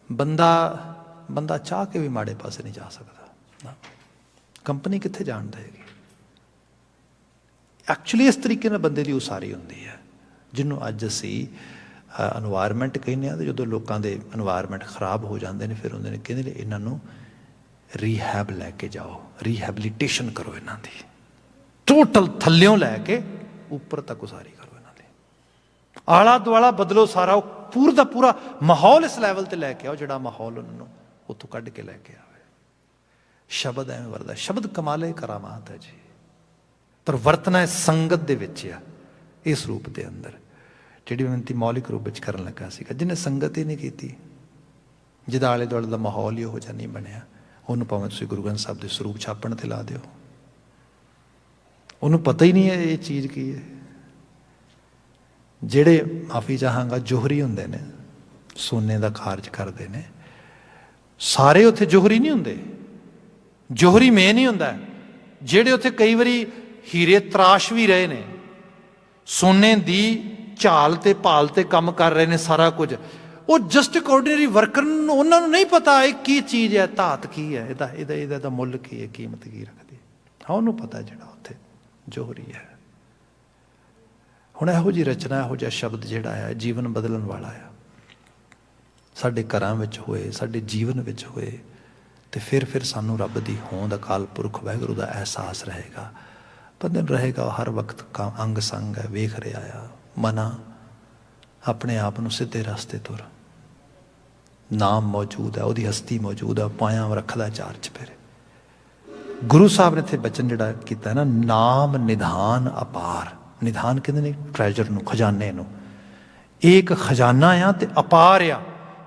ਬੰਦਾ ਚਾਹ ਕੇ ਵੀ ਮਾੜੇ ਪਾਸੇ ਨਹੀਂ ਜਾ ਸਕਦਾ। ਕੰਪਨੀ ਕਿੱਥੇ ਜਾਣ ਦੇਗੀ? ਐਕਚੁਅਲੀ ਇਸ ਤਰੀਕੇ ਨਾਲ ਬੰਦੇ ਦੀ ਉਸਾਰੀ ਹੁੰਦੀ ਹੈ, ਜਿਹਨੂੰ ਅੱਜ ਅਸੀਂ ਇਨਵਾਇਰਮੈਂਟ ਕਹਿੰਦੇ ਹਾਂ। ਅਤੇ ਜਦੋਂ ਲੋਕਾਂ ਦੇ ਇਨਵਾਇਰਮੈਂਟ ਖਰਾਬ ਹੋ ਜਾਂਦੇ ਨੇ, ਫਿਰ ਉਹਦੇ ਕਹਿੰਦੇ ਨੇ ਇਹਨਾਂ ਨੂੰ ਰੀਹੈਬ ਲੈ ਕੇ ਜਾਓ, ਰੀਹੈਬਲੀਟੇਸ਼ਨ ਕਰੋ ਇਹਨਾਂ ਦੀ, ਟੋਟਲ ਥੱਲਿਓਂ ਲੈ ਕੇ ਉੱਪਰ ਤੱਕ ਉਸਾਰੀ ਕਰੋ ਇਹਨਾਂ ਦੀ, ਆਲਾ ਦੁਆਲਾ ਬਦਲੋ ਸਾਰਾ, ਉਹ ਪੂਰਾ ਦਾ ਪੂਰਾ ਮਾਹੌਲ ਇਸ ਲੈਵਲ 'ਤੇ ਲੈ ਕੇ ਆਓ ਜਿਹੜਾ ਮਾਹੌਲ ਉਹਨਾਂ ਨੂੰ ਉੱਥੋਂ ਕੱਢ ਕੇ ਲੈ ਕੇ ਆਵੇ। ਸ਼ਬਦ ਐਵੇਂ ਵਰਦਾ, ਸ਼ਬਦ ਕਮਾਲੇ ਕਰਾਮਾਤ ਹੈ ਜੀ, ਪਰ ਵਰਤਣਾ ਸੰਗਤ ਦੇ ਵਿੱਚ ਆ, ਇਸ ਰੂਪ ਦੇ ਅੰਦਰ। ਜਿਹੜੀ ਬੇਨਤੀ ਮੌਲਿਕ ਰੂਪ ਵਿੱਚ ਕਰਨ ਲੱਗਾ ਸੀਗਾ, ਜਿਹਨੇ ਸੰਗਤ ਹੀ ਨਹੀਂ ਕੀਤੀ, ਜਿਹਦਾ ਆਲੇ ਦੁਆਲੇ ਦਾ ਮਾਹੌਲ ਹੀ ਉਹੋ ਜਿਹਾ ਨਹੀਂ ਬਣਿਆ, ਉਹਨੂੰ ਭਾਵੇਂ ਤੁਸੀਂ ਗੁਰੂ ਗ੍ਰੰਥ ਸਾਹਿਬ ਦੇ ਸਰੂਪ ਛਾਪਣ 'ਤੇ ਲਾ ਦਿਓ, ਉਹਨੂੰ ਪਤਾ ਹੀ ਨਹੀਂ ਹੈ ਇਹ ਚੀਜ਼ ਕੀ ਹੈ। ਜਿਹੜੇ ਮਾਫੀ ਚਾਹਾਂਗਾ ਜੋਹਰੀ ਹੁੰਦੇ ਨੇ, ਸੋਨੇ ਦਾ ਖਾਰਜ ਕਰਦੇ ਨੇ, ਸਾਰੇ ਉੱਥੇ ਜੋਹਰੀ ਨਹੀਂ ਹੁੰਦੇ, ਜੋਹਰੀ ਮੇਨ ਹੀ ਹੁੰਦਾ। ਜਿਹੜੇ ਉੱਥੇ ਕਈ ਵਾਰੀ ਹੀਰੇ ਤਰਾਸ਼ ਵੀ ਰਹੇ ਨੇ, ਸੋਨੇ ਦੀ ਝਾਲ ਤੇ ਭਾਲ ਤੇ ਕੰਮ ਕਰ ਰਹੇ ਨੇ, ਸਾਰਾ ਕੁਝ, ਉਹ ਜਸਟ ਇੱਕ ਆਰਡੀਨਰੀ ਵਰਕਰ ਨੂੰ, ਉਹਨਾਂ ਨੂੰ ਨਹੀਂ ਪਤਾ ਇਹ ਕੀ ਚੀਜ਼ ਹੈ, ਧਾਤ ਕੀ ਹੈ, ਇਹਦਾ ਮੁੱਲ ਕੀ ਹੈ, ਕੀਮਤ ਕੀ ਰੱਖਦੀ। ਹਾਂ, ਉਹਨੂੰ ਪਤਾ ਜਿਹੜਾ ਉੱਥੇ ਜੋਹਰੀ ਹੈ। ਹੁਣ ਇਹੋ ਜਿਹੀ ਰਚਨਾ, ਇਹੋ ਜਿਹਾ ਸ਼ਬਦ ਜਿਹੜਾ ਹੈ ਜੀਵਨ ਬਦਲਣ ਵਾਲਾ ਆ। ਸਾਡੇ ਘਰਾਂ ਵਿੱਚ ਹੋਏ, ਸਾਡੇ ਜੀਵਨ ਵਿੱਚ ਹੋਏ, ਤੇ ਫਿਰ ਸਾਨੂੰ ਰੱਬ ਦੀ ਹੋਂਦ, ਅਕਾਲ ਪੁਰਖ ਵਾਹਿਗੁਰੂ ਦਾ ਅਹਿਸਾਸ ਰਹੇਗਾ। ਬੰਦੇ ਨੂੰ ਰਹੇਗਾ ਹਰ ਵਕਤ ਅੰਗ ਸੰਗ ਹੈ, ਵੇਖ ਰਿਹਾ ਆ, ਮਨਾ ਆਪਣੇ ਆਪ ਨੂੰ ਸਿੱਧੇ ਰਸਤੇ ਤੁਰ, ਨਾਮ ਮੌਜੂਦ ਹੈ, ਉਹਦੀ ਹਸਤੀ ਮੌਜੂਦ ਹੈ, ਪਾਇਆ ਰੱਖਦਾ ਚਾਰ ਚੁਫੇਰੇ। ਗੁਰੂ ਸਾਹਿਬ ਨੇ ਇੱਥੇ ਬਚਨ ਜਿਹੜਾ ਕੀਤਾ ਨਾ, ਨਾਮ ਨਿਧਾਨ ਅਪਾਰ। ਨਿਧਾਨ ਕਹਿੰਦੇ ਨੇ ਟ੍ਰੈਜਰ ਨੂੰ, ਖਜ਼ਾਨੇ ਨੂੰ। ਇਹ ਇੱਕ ਖਜ਼ਾਨਾ ਆ ਤੇ ਅਪਾਰ ਆ,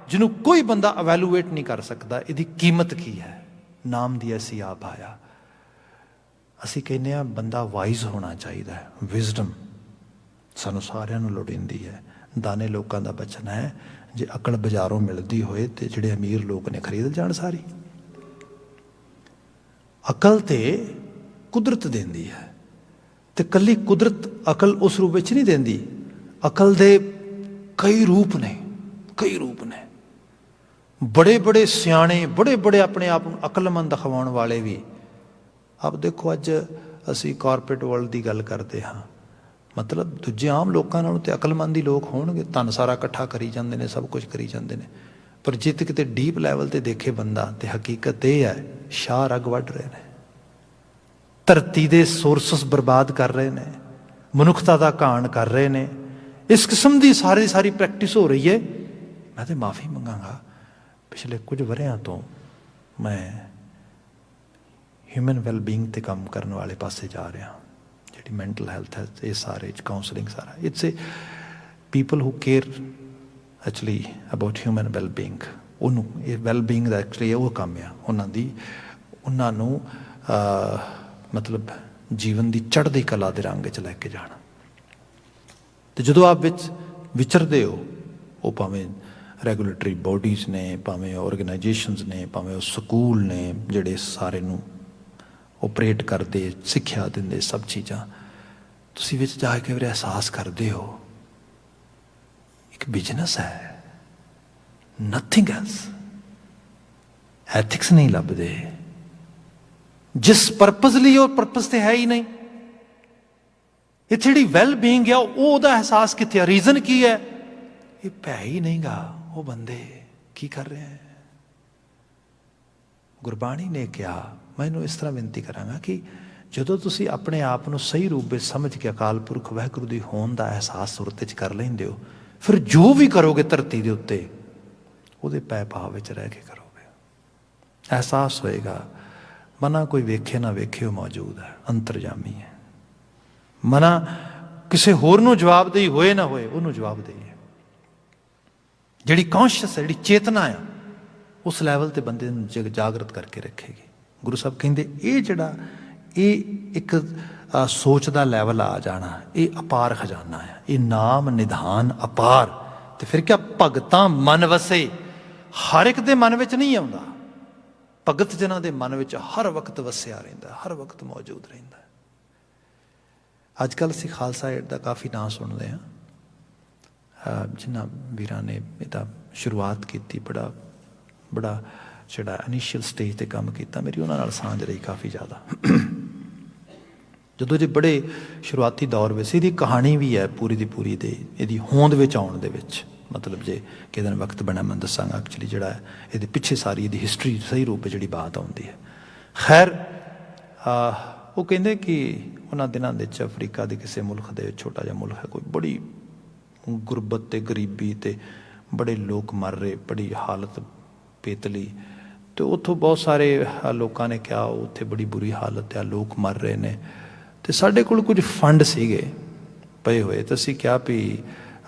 ਜਿਹਨੂੰ ਕੋਈ ਬੰਦਾ ਅਵੈਲੂਏਟ ਨਹੀਂ ਕਰ ਸਕਦਾ ਇਹਦੀ ਕੀਮਤ ਕੀ ਹੈ। ਨਾਮ ਦੀ ਅਸੀਂ ਆਪ ਆਇਆ। ਅਸੀਂ ਕਹਿੰਦੇ ਹਾਂ ਬੰਦਾ ਵਾਈਜ਼ ਹੋਣਾ ਚਾਹੀਦਾ ਹੈ, ਵਿਜ਼ਡਮ ਸਾਨੂੰ ਸਾਰਿਆਂ ਨੂੰ ਲੋੜੀਂਦੀ ਹੈ। ਦਾਨੇ ਲੋਕਾਂ ਦਾ ਬਚਨ ਹੈ, ਜੇ ਅਕਲ ਬਾਜ਼ਾਰੋਂ ਮਿਲਦੀ ਹੋਏ ਤੇ ਜਿਹੜੇ ਅਮੀਰ ਲੋਕ ਨੇ ਖਰੀਦ ਜਾਣ ਸਾਰੀ। ਅਕਲ ਤੇ ਕੁਦਰਤ ਦਿੰਦੀ ਹੈ, ਤੇ ਕੱਲੀ ਕੁਦਰਤ ਅਕਲ ਉਸ ਰੂਪ ਵਿੱਚ ਨਹੀਂ ਦਿੰਦੀ। ਅਕਲ ਦੇ ਕਈ ਰੂਪ ਨੇ, ਕਈ ਰੂਪ ਨੇ। ਬੜੇ ਬੜੇ ਸਿਆਣੇ, ਬੜੇ ਬੜੇ ਆਪਣੇ ਆਪ ਨੂੰ ਅਕਲਮੰਦ ਦਿਖਾਉਣ ਵਾਲੇ ਵੀ। ਆਪ ਦੇਖੋ, ਅੱਜ ਅਸੀਂ ਕਾਰਪੋਰੇਟ ਵਰਲਡ ਦੀ ਗੱਲ ਕਰਦੇ ਹਾਂ, ਮਤਲਬ ਦੂਜੇ ਆਮ ਲੋਕਾਂ ਨਾਲੋਂ ਤੇ ਅਕਲਮੰਦ ਹੀ ਲੋਕ ਹੋਣਗੇ, ਧਨ ਸਾਰਾ ਇਕੱਠਾ ਕਰੀ ਜਾਂਦੇ ਨੇ, ਸਭ ਕੁਝ ਕਰੀ ਜਾਂਦੇ ਨੇ। ਪਰ ਜਿੱਤ ਕਿਤੇ ਡੀਪ ਲੈਵਲ ਤੇ ਦੇਖੇ ਬੰਦਾ, ਤੇ ਹਕੀਕਤ ਇਹ ਹੈ ਸ਼ਾਹ ਰਗ ਵੱਢ ਰਹੇ ਨੇ, ਧਰਤੀ ਦੇ ਸੋਰਸਸ ਬਰਬਾਦ ਕਰ ਰਹੇ ਨੇ, ਮਨੁੱਖਤਾ ਦਾ ਘਾਣ ਕਰ ਰਹੇ ਨੇ। ਇਸ ਕਿਸਮ ਦੀ ਸਾਰੀ ਪ੍ਰੈਕਟਿਸ ਹੋ ਰਹੀ ਹੈ। ਮੈਂ ਤੇ ਮਾਫੀ ਮੰਗਾਂਗਾ, ਪਿਛਲੇ ਕੁਝ ਵਰ੍ਹਿਆਂ ਤੋਂ ਮੈਂ ਹਿਊਮਨ ਵੈਲਬੀਂਗ 'ਤੇ ਕੰਮ ਕਰਨ ਵਾਲੇ ਪਾਸੇ ਜਾ ਰਿਹਾ। ਜਿਹੜੀ ਮੈਂਟਲ ਹੈਲਥ ਹੈ, ਇਹ ਸਾਰੇ ਕਾਉਂਸਲਿੰਗ ਸਾਰਾ, it's a people who care actually about human wellbeing. ਉਹਨੂੰ ਇਹ ਵੈਲਬੀਂਗ ਦਾ ਐਕਚੁਅਲੀ ਉਹ ਕੰਮ ਆ ਉਹਨਾਂ ਨੂੰ ਮਤਲਬ ਜੀਵਨ ਦੀ ਚੜ੍ਹਦੀ ਕਲਾ ਦੇ ਰੰਗ 'ਚ ਲੈ ਕੇ ਜਾਣਾ। ਅਤੇ ਜਦੋਂ ਆਪ ਵਿੱਚ ਵਿਚਰਦੇ ਹੋ, ਉਹ ਭਾਵੇਂ ਰੈਗੂਲੇਟਰੀ ਬੋਡੀਜ਼ ਨੇ, ਭਾਵੇਂ ਔਰਗਨਾਈਜੇਸ਼ਨਸ ਨੇ, ਭਾਵੇਂ ਉਹ ਸਕੂਲ ਨੇ ਜਿਹੜੇ ਸਾਰੇ ਨੂੰ ਓਪਰੇਟ ਕਰਦੇ, ਸਿੱਖਿਆ ਦਿੰਦੇ, ਸਭ ਚੀਜ਼ਾਂ, ਤੁਸੀਂ ਵਿੱਚ ਜਾ ਕੇ ਫਿਰ ਅਹਿਸਾਸ ਕਰਦੇ ਹੋ ਇੱਕ ਬਿਜ਼ਨਸ ਹੈ, ਨਥਿੰਗ ਐਲਸ। ਐਥਿਕਸ ਨਹੀਂ ਲੱਭਦੇ, ਜਿਸ ਪਰਪਸ ਲਈ ਉਹ ਪਰਪਸ ਤੇ ਹੈ ਹੀ ਨਹੀਂ। ਇਹ ਜਿਹੜੀ ਵੈਲ ਬੀਇੰਗ ਆ, ਉਹਦਾ ਅਹਿਸਾਸ ਕਿੱਥੇ ਆ? ਰੀਜ਼ਨ ਕੀ ਹੈ? ਇਹ ਪੈ ਹੀ ਨਹੀਂਗਾ। ਉਹ ਬੰਦੇ ਕੀ ਕਰ ਰਹੇ ਹੈ? ਗੁਰਬਾਣੀ ਨੇ ਕਿਹਾ, ਮੈਂ ਇਹਨੂੰ ਇਸ ਤਰ੍ਹਾਂ ਬੇਨਤੀ ਕਰਾਂਗਾ ਕਿ ਜਦੋਂ ਤੁਸੀਂ ਆਪਣੇ ਆਪ ਨੂੰ ਸਹੀ ਰੂਪ ਵਿੱਚ ਸਮਝ ਕੇ ਅਕਾਲ ਪੁਰਖ ਵਾਹਿਗੁਰੂ ਦੀ ਹੋਂਦ ਦਾ ਅਹਿਸਾਸ ਸੁਰਤ 'ਚ ਕਰ ਲੈਂਦੇ ਹੋ, ਫਿਰ ਜੋ ਵੀ ਕਰੋਗੇ ਧਰਤੀ ਦੇ ਉੱਤੇ ਉਹਦੇ ਪੈ ਭਾਵ ਵਿੱਚ ਰਹਿ ਕੇ ਕਰੋਗੇ। ਅਹਿਸਾਸ ਹੋਏਗਾ ਮਨਾ ਕੋਈ ਵੇਖੇ ਨਾ ਵੇਖੇ ਉਹ ਮੌਜੂਦ ਹੈ, ਅੰਤਰਜਾਮੀ ਹੈ। ਮਨਾ ਕਿਸੇ ਹੋਰ ਨੂੰ ਜਵਾਬਦੇਹੀ ਹੋਏ ਨਾ ਹੋਏ, ਉਹਨੂੰ ਜਵਾਬਦੇਹੀ ਹੈ। ਜਿਹੜੀ ਕੌਂਸ਼ੀਅਸ ਹੈ, ਜਿਹੜੀ ਚੇਤਨਾ ਆ, ਉਸ ਲੈਵਲ 'ਤੇ ਬੰਦੇ ਨੂੰ ਜਾਗਰਤ ਕਰਕੇ ਰੱਖੇਗੀ। ਗੁਰੂ ਸਾਹਿਬ ਕਹਿੰਦੇ ਇਹ ਇੱਕ ਸੋਚ ਦਾ ਲੈਵਲ ਆ ਜਾਣਾ, ਇਹ ਅਪਾਰ ਖਜ਼ਾਨਾ ਆ, ਇਹ ਨਾਮ ਨਿਧਾਨ ਅਪਾਰ। ਤੇ ਫਿਰ ਕਿਆ? ਭਗਤਾਂ ਮਨ ਵਸੇ। ਹਰ ਇੱਕ ਦੇ ਮਨ ਵਿੱਚ ਨਹੀਂ ਆਉਂਦਾ, ਭਗਤ ਜਨਾਂ ਦੇ ਮਨ ਵਿੱਚ ਹਰ ਵਕਤ ਵਸਿਆ ਰਹਿੰਦਾ, ਹਰ ਵਕਤ ਮੌਜੂਦ ਰਹਿੰਦਾ। ਅੱਜ ਕੱਲ੍ਹ ਅਸੀਂ ਖਾਲਸਾ ਏਡ ਦਾ ਕਾਫੀ ਨਾਂ ਸੁਣਦੇ ਹਾਂ। ਜਿਨ੍ਹਾਂ ਵੀਰਾਂ ਨੇ ਇਹਦਾ ਸ਼ੁਰੂਆਤ ਕੀਤੀ, ਬੜਾ ਜਿਹੜਾ ਇਨੀਸ਼ੀਅਲ ਸਟੇਜ 'ਤੇ ਕੰਮ ਕੀਤਾ, ਮੇਰੀ ਉਹਨਾਂ ਨਾਲ ਸਾਂਝ ਰਹੀ ਕਾਫੀ ਜ਼ਿਆਦਾ। ਜਦੋਂ ਜੇ ਬੜੇ ਸ਼ੁਰੂਆਤੀ ਦੌਰ ਵਿੱਚ ਇਹਦੀ ਕਹਾਣੀ ਵੀ ਹੈ ਪੂਰੀ ਦੀ ਪੂਰੀ ਦੇ ਇਹਦੀ ਹੋਂਦ ਵਿੱਚ ਆਉਣ ਦੇ ਵਿੱਚ, ਮਤਲਬ ਜੇ ਕਿਸੇ ਦਿਨ ਵਕਤ ਬਣਿਆ ਮੈਂ ਦੱਸਾਂਗਾ ਐਕਚੁਅਲੀ ਜਿਹੜਾ ਹੈ ਇਹਦੇ ਪਿੱਛੇ ਸਾਰੀ ਇਹਦੀ ਹਿਸਟਰੀ ਸਹੀ ਰੂਪ ਵਿੱਚ ਜਿਹੜੀ ਬਾਤ ਆਉਂਦੀ ਹੈ। ਖੈਰ, ਉਹ ਕਹਿੰਦੇ ਕਿ ਉਹਨਾਂ ਦਿਨਾਂ ਵਿੱਚ ਅਫਰੀਕਾ ਦੇ ਕਿਸੇ ਮੁਲਕ ਦੇ ਛੋਟਾ ਜਿਹਾ ਮੁਲਕ ਹੈ, ਕੋਈ ਬੜੀ ਗੁਰਬਤ ਅਤੇ ਗਰੀਬੀ ਅਤੇ ਬੜੇ ਲੋਕ ਮਰ ਰਹੇ, ਬੜੀ ਹਾਲਤ ਪੇਤਲੀ, ਅਤੇ ਉੱਥੋਂ ਬਹੁਤ ਸਾਰੇ ਲੋਕਾਂ ਨੇ ਕਿਹਾ ਉੱਥੇ ਬੜੀ ਬੁਰੀ ਹਾਲਤ ਆ, ਲੋਕ ਮਰ ਰਹੇ ਨੇ, ਅਤੇ ਸਾਡੇ ਕੋਲ ਕੁਝ ਫੰਡ ਸੀਗੇ ਪਏ ਹੋਏ। ਅਤੇ ਅਸੀਂ ਕਿਹਾ ਵੀ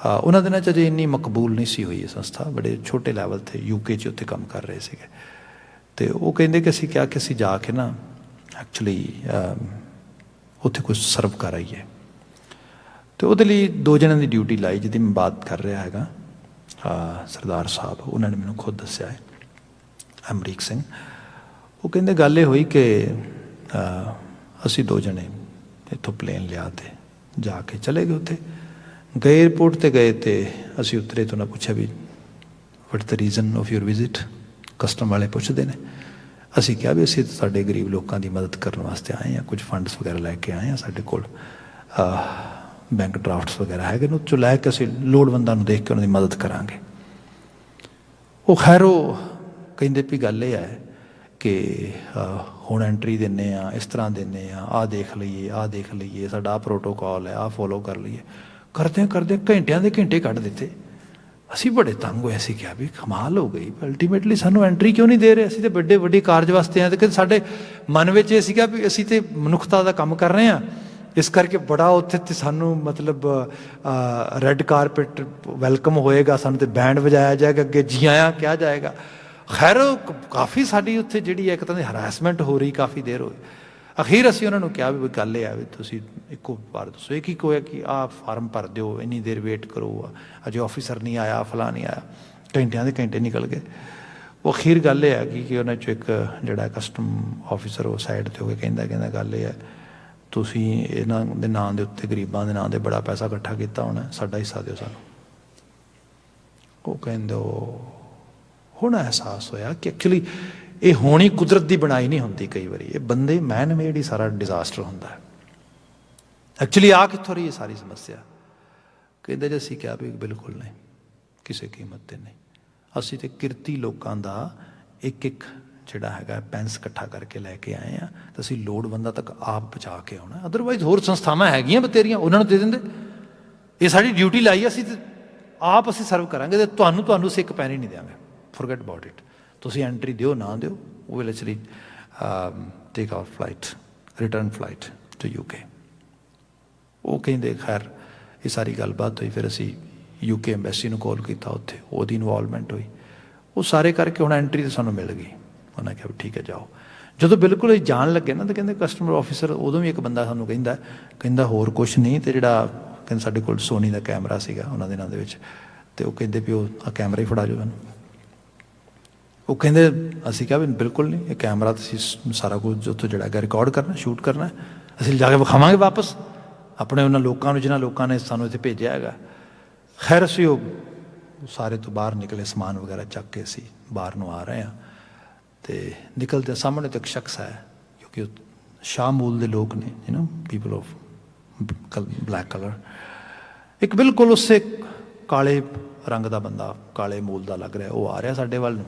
ਉਹਨਾਂ ਦਿਨਾਂ 'ਚ ਅਜੇ ਇੰਨੀ ਮਕਬੂਲ ਨਹੀਂ ਸੀ ਹੋਈ ਇਹ ਸੰਸਥਾ, ਬੜੇ ਛੋਟੇ ਲੈਵਲ 'ਤੇ UK 'ਚ ਉੱਥੇ ਕੰਮ ਕਰ ਰਹੇ ਸੀਗੇ। ਅਤੇ ਉਹ ਕਹਿੰਦੇ ਕਿ ਅਸੀਂ ਕਿਹਾ ਕਿ ਅਸੀਂ ਜਾ ਕੇ ਨਾ ਐਕਚੁਅਲੀ ਉੱਥੇ ਕੁਝ ਸਰਵ ਕਰ ਆਈਏ। ਅਤੇ ਉਹਦੇ ਲਈ 2 ਜਣਿਆਂ ਦੀ ਡਿਊਟੀ ਲਾਈ, ਜਿਹਦੀ ਮੈਂ ਬਾਤ ਕਰ ਰਿਹਾ ਹੈਗਾ। ਸਰਦਾਰ ਸਾਹਿਬ ਉਹਨਾਂ ਨੇ ਮੈਨੂੰ ਖੁਦ ਦੱਸਿਆ ਹੈ, ਅਮਰੀਕ ਸਿੰਘ। ਉਹ ਕਹਿੰਦੇ ਗੱਲ ਇਹ ਹੋਈ ਕਿ ਅਸੀਂ 2 ਜਣੇ ਇੱਥੋਂ ਪਲੇਨ ਲਿਆ ਅਤੇ ਜਾ ਕੇ ਚਲੇ ਗਏ। ਉੱਥੇ ਗਏ, ਏਅਰਪੋਰਟ 'ਤੇ ਗਏ ਅਤੇ ਅਸੀਂ ਉਤਰੇ ਤਾਂ ਉਹਨਾਂ ਪੁੱਛਿਆ ਵੀ what the reason of your visit. Custom ਵਾਲੇ ਪੁੱਛਦੇ ਨੇ। ਅਸੀਂ ਕਿਹਾ ਵੀ ਅਸੀਂ ਸਾਡੇ ਗਰੀਬ ਲੋਕਾਂ ਦੀ ਮਦਦ ਕਰਨ ਵਾਸਤੇ ਆਏ ਹਾਂ, ਕੁਝ ਫੰਡਸ ਵਗੈਰਾ ਲੈ ਕੇ ਆਏ ਹਾਂ, ਸਾਡੇ ਕੋਲ ਬੈਂਕ ਡਰਾਫਟਸ ਵਗੈਰਾ ਹੈਗੇ ਨੇ, ਉਹ 'ਚੋਂ ਲੈ ਕੇ ਅਸੀਂ ਲੋੜਵੰਦਾਂ ਨੂੰ ਦੇਖ ਕੇ ਉਹਨਾਂ ਦੀ ਮਦਦ ਕਰਾਂਗੇ। ਉਹ ਖੈਰ ਉਹ ਕਹਿੰਦੇ ਵੀ ਗੱਲ ਇਹ ਹੈ ਕਿ ਹੁਣ ਐਂਟਰੀ ਦਿੰਦੇ ਹਾਂ, ਇਸ ਤਰ੍ਹਾਂ ਦਿੰਦੇ ਹਾਂ, ਆਹ ਦੇਖ ਲਈਏ, ਸਾਡਾ ਆਹ ਪ੍ਰੋਟੋਕੋਲ ਹੈ, ਆਹ ਫੋਲੋ ਕਰ ਲਈਏ। ਕਰਦੇ ਘੰਟਿਆਂ ਦੇ ਘੰਟੇ ਕੱਢ ਦਿੱਤੇ। ਅਸੀਂ ਬੜੇ ਤੰਗ ਹੋਏ। ਅਸੀਂ ਕਿਹਾ ਵੀ ਕਮਾਲ ਹੋ ਗਈ, ਅਲਟੀਮੇਟਲੀ ਸਾਨੂੰ ਐਂਟਰੀ ਕਿਉਂ ਨਹੀਂ ਦੇ ਰਹੇ? ਅਸੀਂ ਤਾਂ ਵੱਡੇ ਕਾਰਜ ਵਾਸਤੇ ਆਏ। ਅਤੇ ਸਾਡੇ ਮਨ ਵਿੱਚ ਇਹ ਸੀਗਾ ਵੀ ਅਸੀਂ ਤਾਂ ਮਨੁੱਖਤਾ ਦਾ ਕੰਮ ਕਰ ਰਹੇ ਹਾਂ, ਇਸ ਕਰਕੇ ਬੜਾ ਉੱਥੇ ਤੇ ਸਾਨੂੰ ਮਤਲਬ ਰੈੱਡ ਕਾਰਪੇਟ ਵੈਲਕਮ ਹੋਏਗਾ, ਸਾਨੂੰ ਤਾਂ ਬੈਂਡ ਵਜਾਇਆ ਜਾਏਗਾ, ਅੱਗੇ ਜੀ ਆਇਆਂ ਕਿਹਾ ਜਾਏਗਾ। ਖੈਰ ਕਾਫੀ ਸਾਡੀ ਉੱਥੇ ਜਿਹੜੀ ਹੈ ਇੱਕ ਤਰ੍ਹਾਂ ਦੀ ਹਰਾਸਮੈਂਟ ਹੋ ਰਹੀ, ਕਾਫੀ ਦੇਰ ਹੋਈ। ਅਖੀਰ ਅਸੀਂ ਉਹਨਾਂ ਨੂੰ ਕਿਹਾ ਵੀ ਗੱਲ ਇਹ ਆ ਵੀ ਤੁਸੀਂ ਇੱਕੋ ਵਾਰ ਦੱਸੋ, ਇੱਕ ਹੋਇਆ ਕਿ ਆਹ ਫਾਰਮ ਭਰ ਦਿਓ, ਇੰਨੀ ਦੇਰ ਵੇਟ ਕਰੋ, ਅਜੇ ਆਫਿਸਰ ਨਹੀਂ ਆਇਆ, ਫਲਾਂ ਨਹੀਂ ਆਇਆ। ਘੰਟਿਆਂ ਦੇ ਘੰਟੇ ਨਿਕਲ ਗਏ। ਉਹ ਅਖੀਰ ਗੱਲ ਇਹ ਹੈਗੀ ਕਿ ਉਹਨਾਂ 'ਚੋਂ ਇੱਕ ਜਿਹੜਾ ਕਸਟਮ ਆਫਿਸਰ ਉਹ ਸਾਈਡ 'ਤੇ ਹੋ ਕੇ ਕਹਿੰਦਾ ਗੱਲ ਇਹ ਹੈ, ਤੁਸੀਂ ਇਹਨਾਂ ਦੇ ਨਾਂ ਦੇ ਉੱਤੇ, ਗਰੀਬਾਂ ਦੇ ਨਾਂ 'ਤੇ ਬੜਾ ਪੈਸਾ ਇਕੱਠਾ ਕੀਤਾ ਹੋਣਾ, ਸਾਡਾ ਹਿੱਸਾ ਦਿਓ ਸਾਨੂੰ। ਉਹ ਕਹਿੰਦੇ ਹੁਣ ਅਹਿਸਾਸ ਹੋਇਆ ਕਿ ਐਕਚੁਅਲੀ ਇਹ ਹੋਣੀ ਕੁਦਰਤ ਦੀ ਬਣਾਈ ਨਹੀਂ ਹੁੰਦੀ, ਕਈ ਵਾਰੀ ਇਹ ਬੰਦੇ ਮੈਨ ਮੇਡ ਹੀ ਸਾਰਾ ਡਿਜ਼ਾਸਟਰ ਹੁੰਦਾ ਹੈ। ਐਕਚੁਅਲੀ ਆ ਕਿੱਥੋਂ ਰਹੀ ਇਹ ਸਾਰੀ ਸਮੱਸਿਆ? ਕਹਿੰਦੇ ਜੇ ਅਸੀਂ ਕਿਹਾ ਵੀ ਬਿਲਕੁਲ ਨਹੀਂ, ਕਿਸੇ ਕੀਮਤ 'ਤੇ ਨਹੀਂ। ਅਸੀਂ ਤਾਂ ਕਿਰਤੀ ਲੋਕਾਂ ਦਾ ਇੱਕ ਜਿਹੜਾ ਹੈਗਾ ਪੈਨਸ ਇਕੱਠਾ ਕਰਕੇ ਲੈ ਕੇ ਆਏ ਹਾਂ, ਤਾਂ ਅਸੀਂ ਲੋੜਵੰਦਾਂ ਤੱਕ ਆਪ ਪਹੁੰਚਾ ਕੇ ਆਉਣਾ। ਅਦਰਵਾਈਜ਼ ਹੋਰ ਸੰਸਥਾਵਾਂ ਹੈਗੀਆਂ ਬਥੇਰੀਆਂ, ਉਹਨਾਂ ਨੂੰ ਦੇ ਦਿੰਦੇ। ਇਹ ਸਾਡੀ ਡਿਊਟੀ ਲਾਈ, ਅਸੀਂ ਆਪ ਅਸੀਂ ਸਰਵ ਕਰਾਂਗੇ, ਅਤੇ ਤੁਹਾਨੂੰ ਅਸੀਂ ਇੱਕ ਪੈਨੀ ਨਹੀਂ ਦਿਆਂਗੇ। Forget about it. ਤੁਸੀਂ ਐਂਟਰੀ ਦਿਓ ਨਾ ਦਿਓ, ਉਹ will actually take our flight, return flight to UK। ਉਹ ਕਹਿੰਦੇ ਖੈਰ ਇਹ ਸਾਰੀ ਗੱਲਬਾਤ ਹੋਈ। ਫਿਰ ਅਸੀਂ UK ਐਮਬੈਸੀ ਨੂੰ ਕਾਲ ਕੀਤਾ, ਉੱਥੇ ਉਹਦੀ ਇਨਵੋਲਵਮੈਂਟ ਹੋਈ। ਉਹ ਸਾਰੇ ਕਰਕੇ ਹੁਣ ਐਂਟਰੀ ਤਾਂ ਸਾਨੂੰ ਮਿਲ ਗਈ। ਉਹਨਾਂ ਕਿਹਾ ਠੀਕ ਹੈ ਜਾਓ। ਜਦੋਂ ਬਿਲਕੁਲ ਇਹ ਜਾਣ ਲੱਗੇ ਨਾ, ਤਾਂ ਕਹਿੰਦੇ ਕਸਟਮਰ ਆਫਿਸਰ, ਉਦੋਂ ਵੀ ਇੱਕ ਬੰਦਾ ਸਾਨੂੰ ਕਹਿੰਦਾ ਹੋਰ ਕੁਛ ਨਹੀਂ, ਅਤੇ ਜਿਹੜਾ ਕਹਿੰਦੇ ਸਾਡੇ ਕੋਲ ਸੋਨੀ ਦਾ ਕੈਮਰਾ ਸੀਗਾ ਉਹਨਾਂ ਦਿਨਾਂ ਦੇ ਵਿੱਚ, ਅਤੇ ਉਹ ਕਹਿੰਦੇ ਵੀ ਉਹ ਆਹ ਕੈਮਰਾ ਹੀ ਫੜਾ ਜਾਓ ਸਾਨੂੰ। ਉਹ ਕਹਿੰਦੇ ਅਸੀਂ ਕਿਹਾ ਵੀ ਬਿਲਕੁਲ ਨਹੀਂ, ਇਹ ਕੈਮਰਾ ਤੁਸੀਂ ਸਾਰਾ ਕੁਝ ਉੱਥੋਂ ਜਿਹੜਾ ਹੈਗਾ ਰਿਕਾਰਡ ਕਰਨਾ, ਸ਼ੂਟ ਕਰਨਾ, ਅਸੀਂ ਜਾ ਕੇ ਵਿਖਾਵਾਂਗੇ ਵਾਪਸ ਆਪਣੇ ਉਹਨਾਂ ਲੋਕਾਂ ਨੂੰ ਜਿਨ੍ਹਾਂ ਲੋਕਾਂ ਨੇ ਸਾਨੂੰ ਇੱਥੇ ਭੇਜਿਆ ਹੈਗਾ। ਖੈਰ ਅਸੀਂ ਉਹ ਸਾਰੇ ਤੋਂ ਬਾਹਰ ਨਿਕਲੇ, ਸਮਾਨ ਵਗੈਰਾ ਚੱਕ ਕੇ ਅਸੀਂ ਬਾਹਰ ਨੂੰ ਆ ਰਹੇ ਹਾਂ, ਅਤੇ ਨਿਕਲਦੇ ਸਾਹਮਣੇ ਤੋਂ ਇੱਕ ਸ਼ਖਸ ਹੈ, ਕਿਉਂਕਿ ਉਹ ਸ਼ਾਹ ਮੂਲ ਦੇ ਲੋਕ ਨੇ, ਪੀਪਲ ਆਫ ਬਲੈਕ ਕਲਰ। ਇੱਕ ਬਿਲਕੁਲ ਉਸੇ ਕਾਲੇ ਰੰਗ ਦਾ ਬੰਦਾ, ਕਾਲੇ ਮੂਲ ਦਾ ਲੱਗ ਰਿਹਾ, ਉਹ ਆ ਰਿਹਾ ਸਾਡੇ ਵੱਲ ਨੂੰ,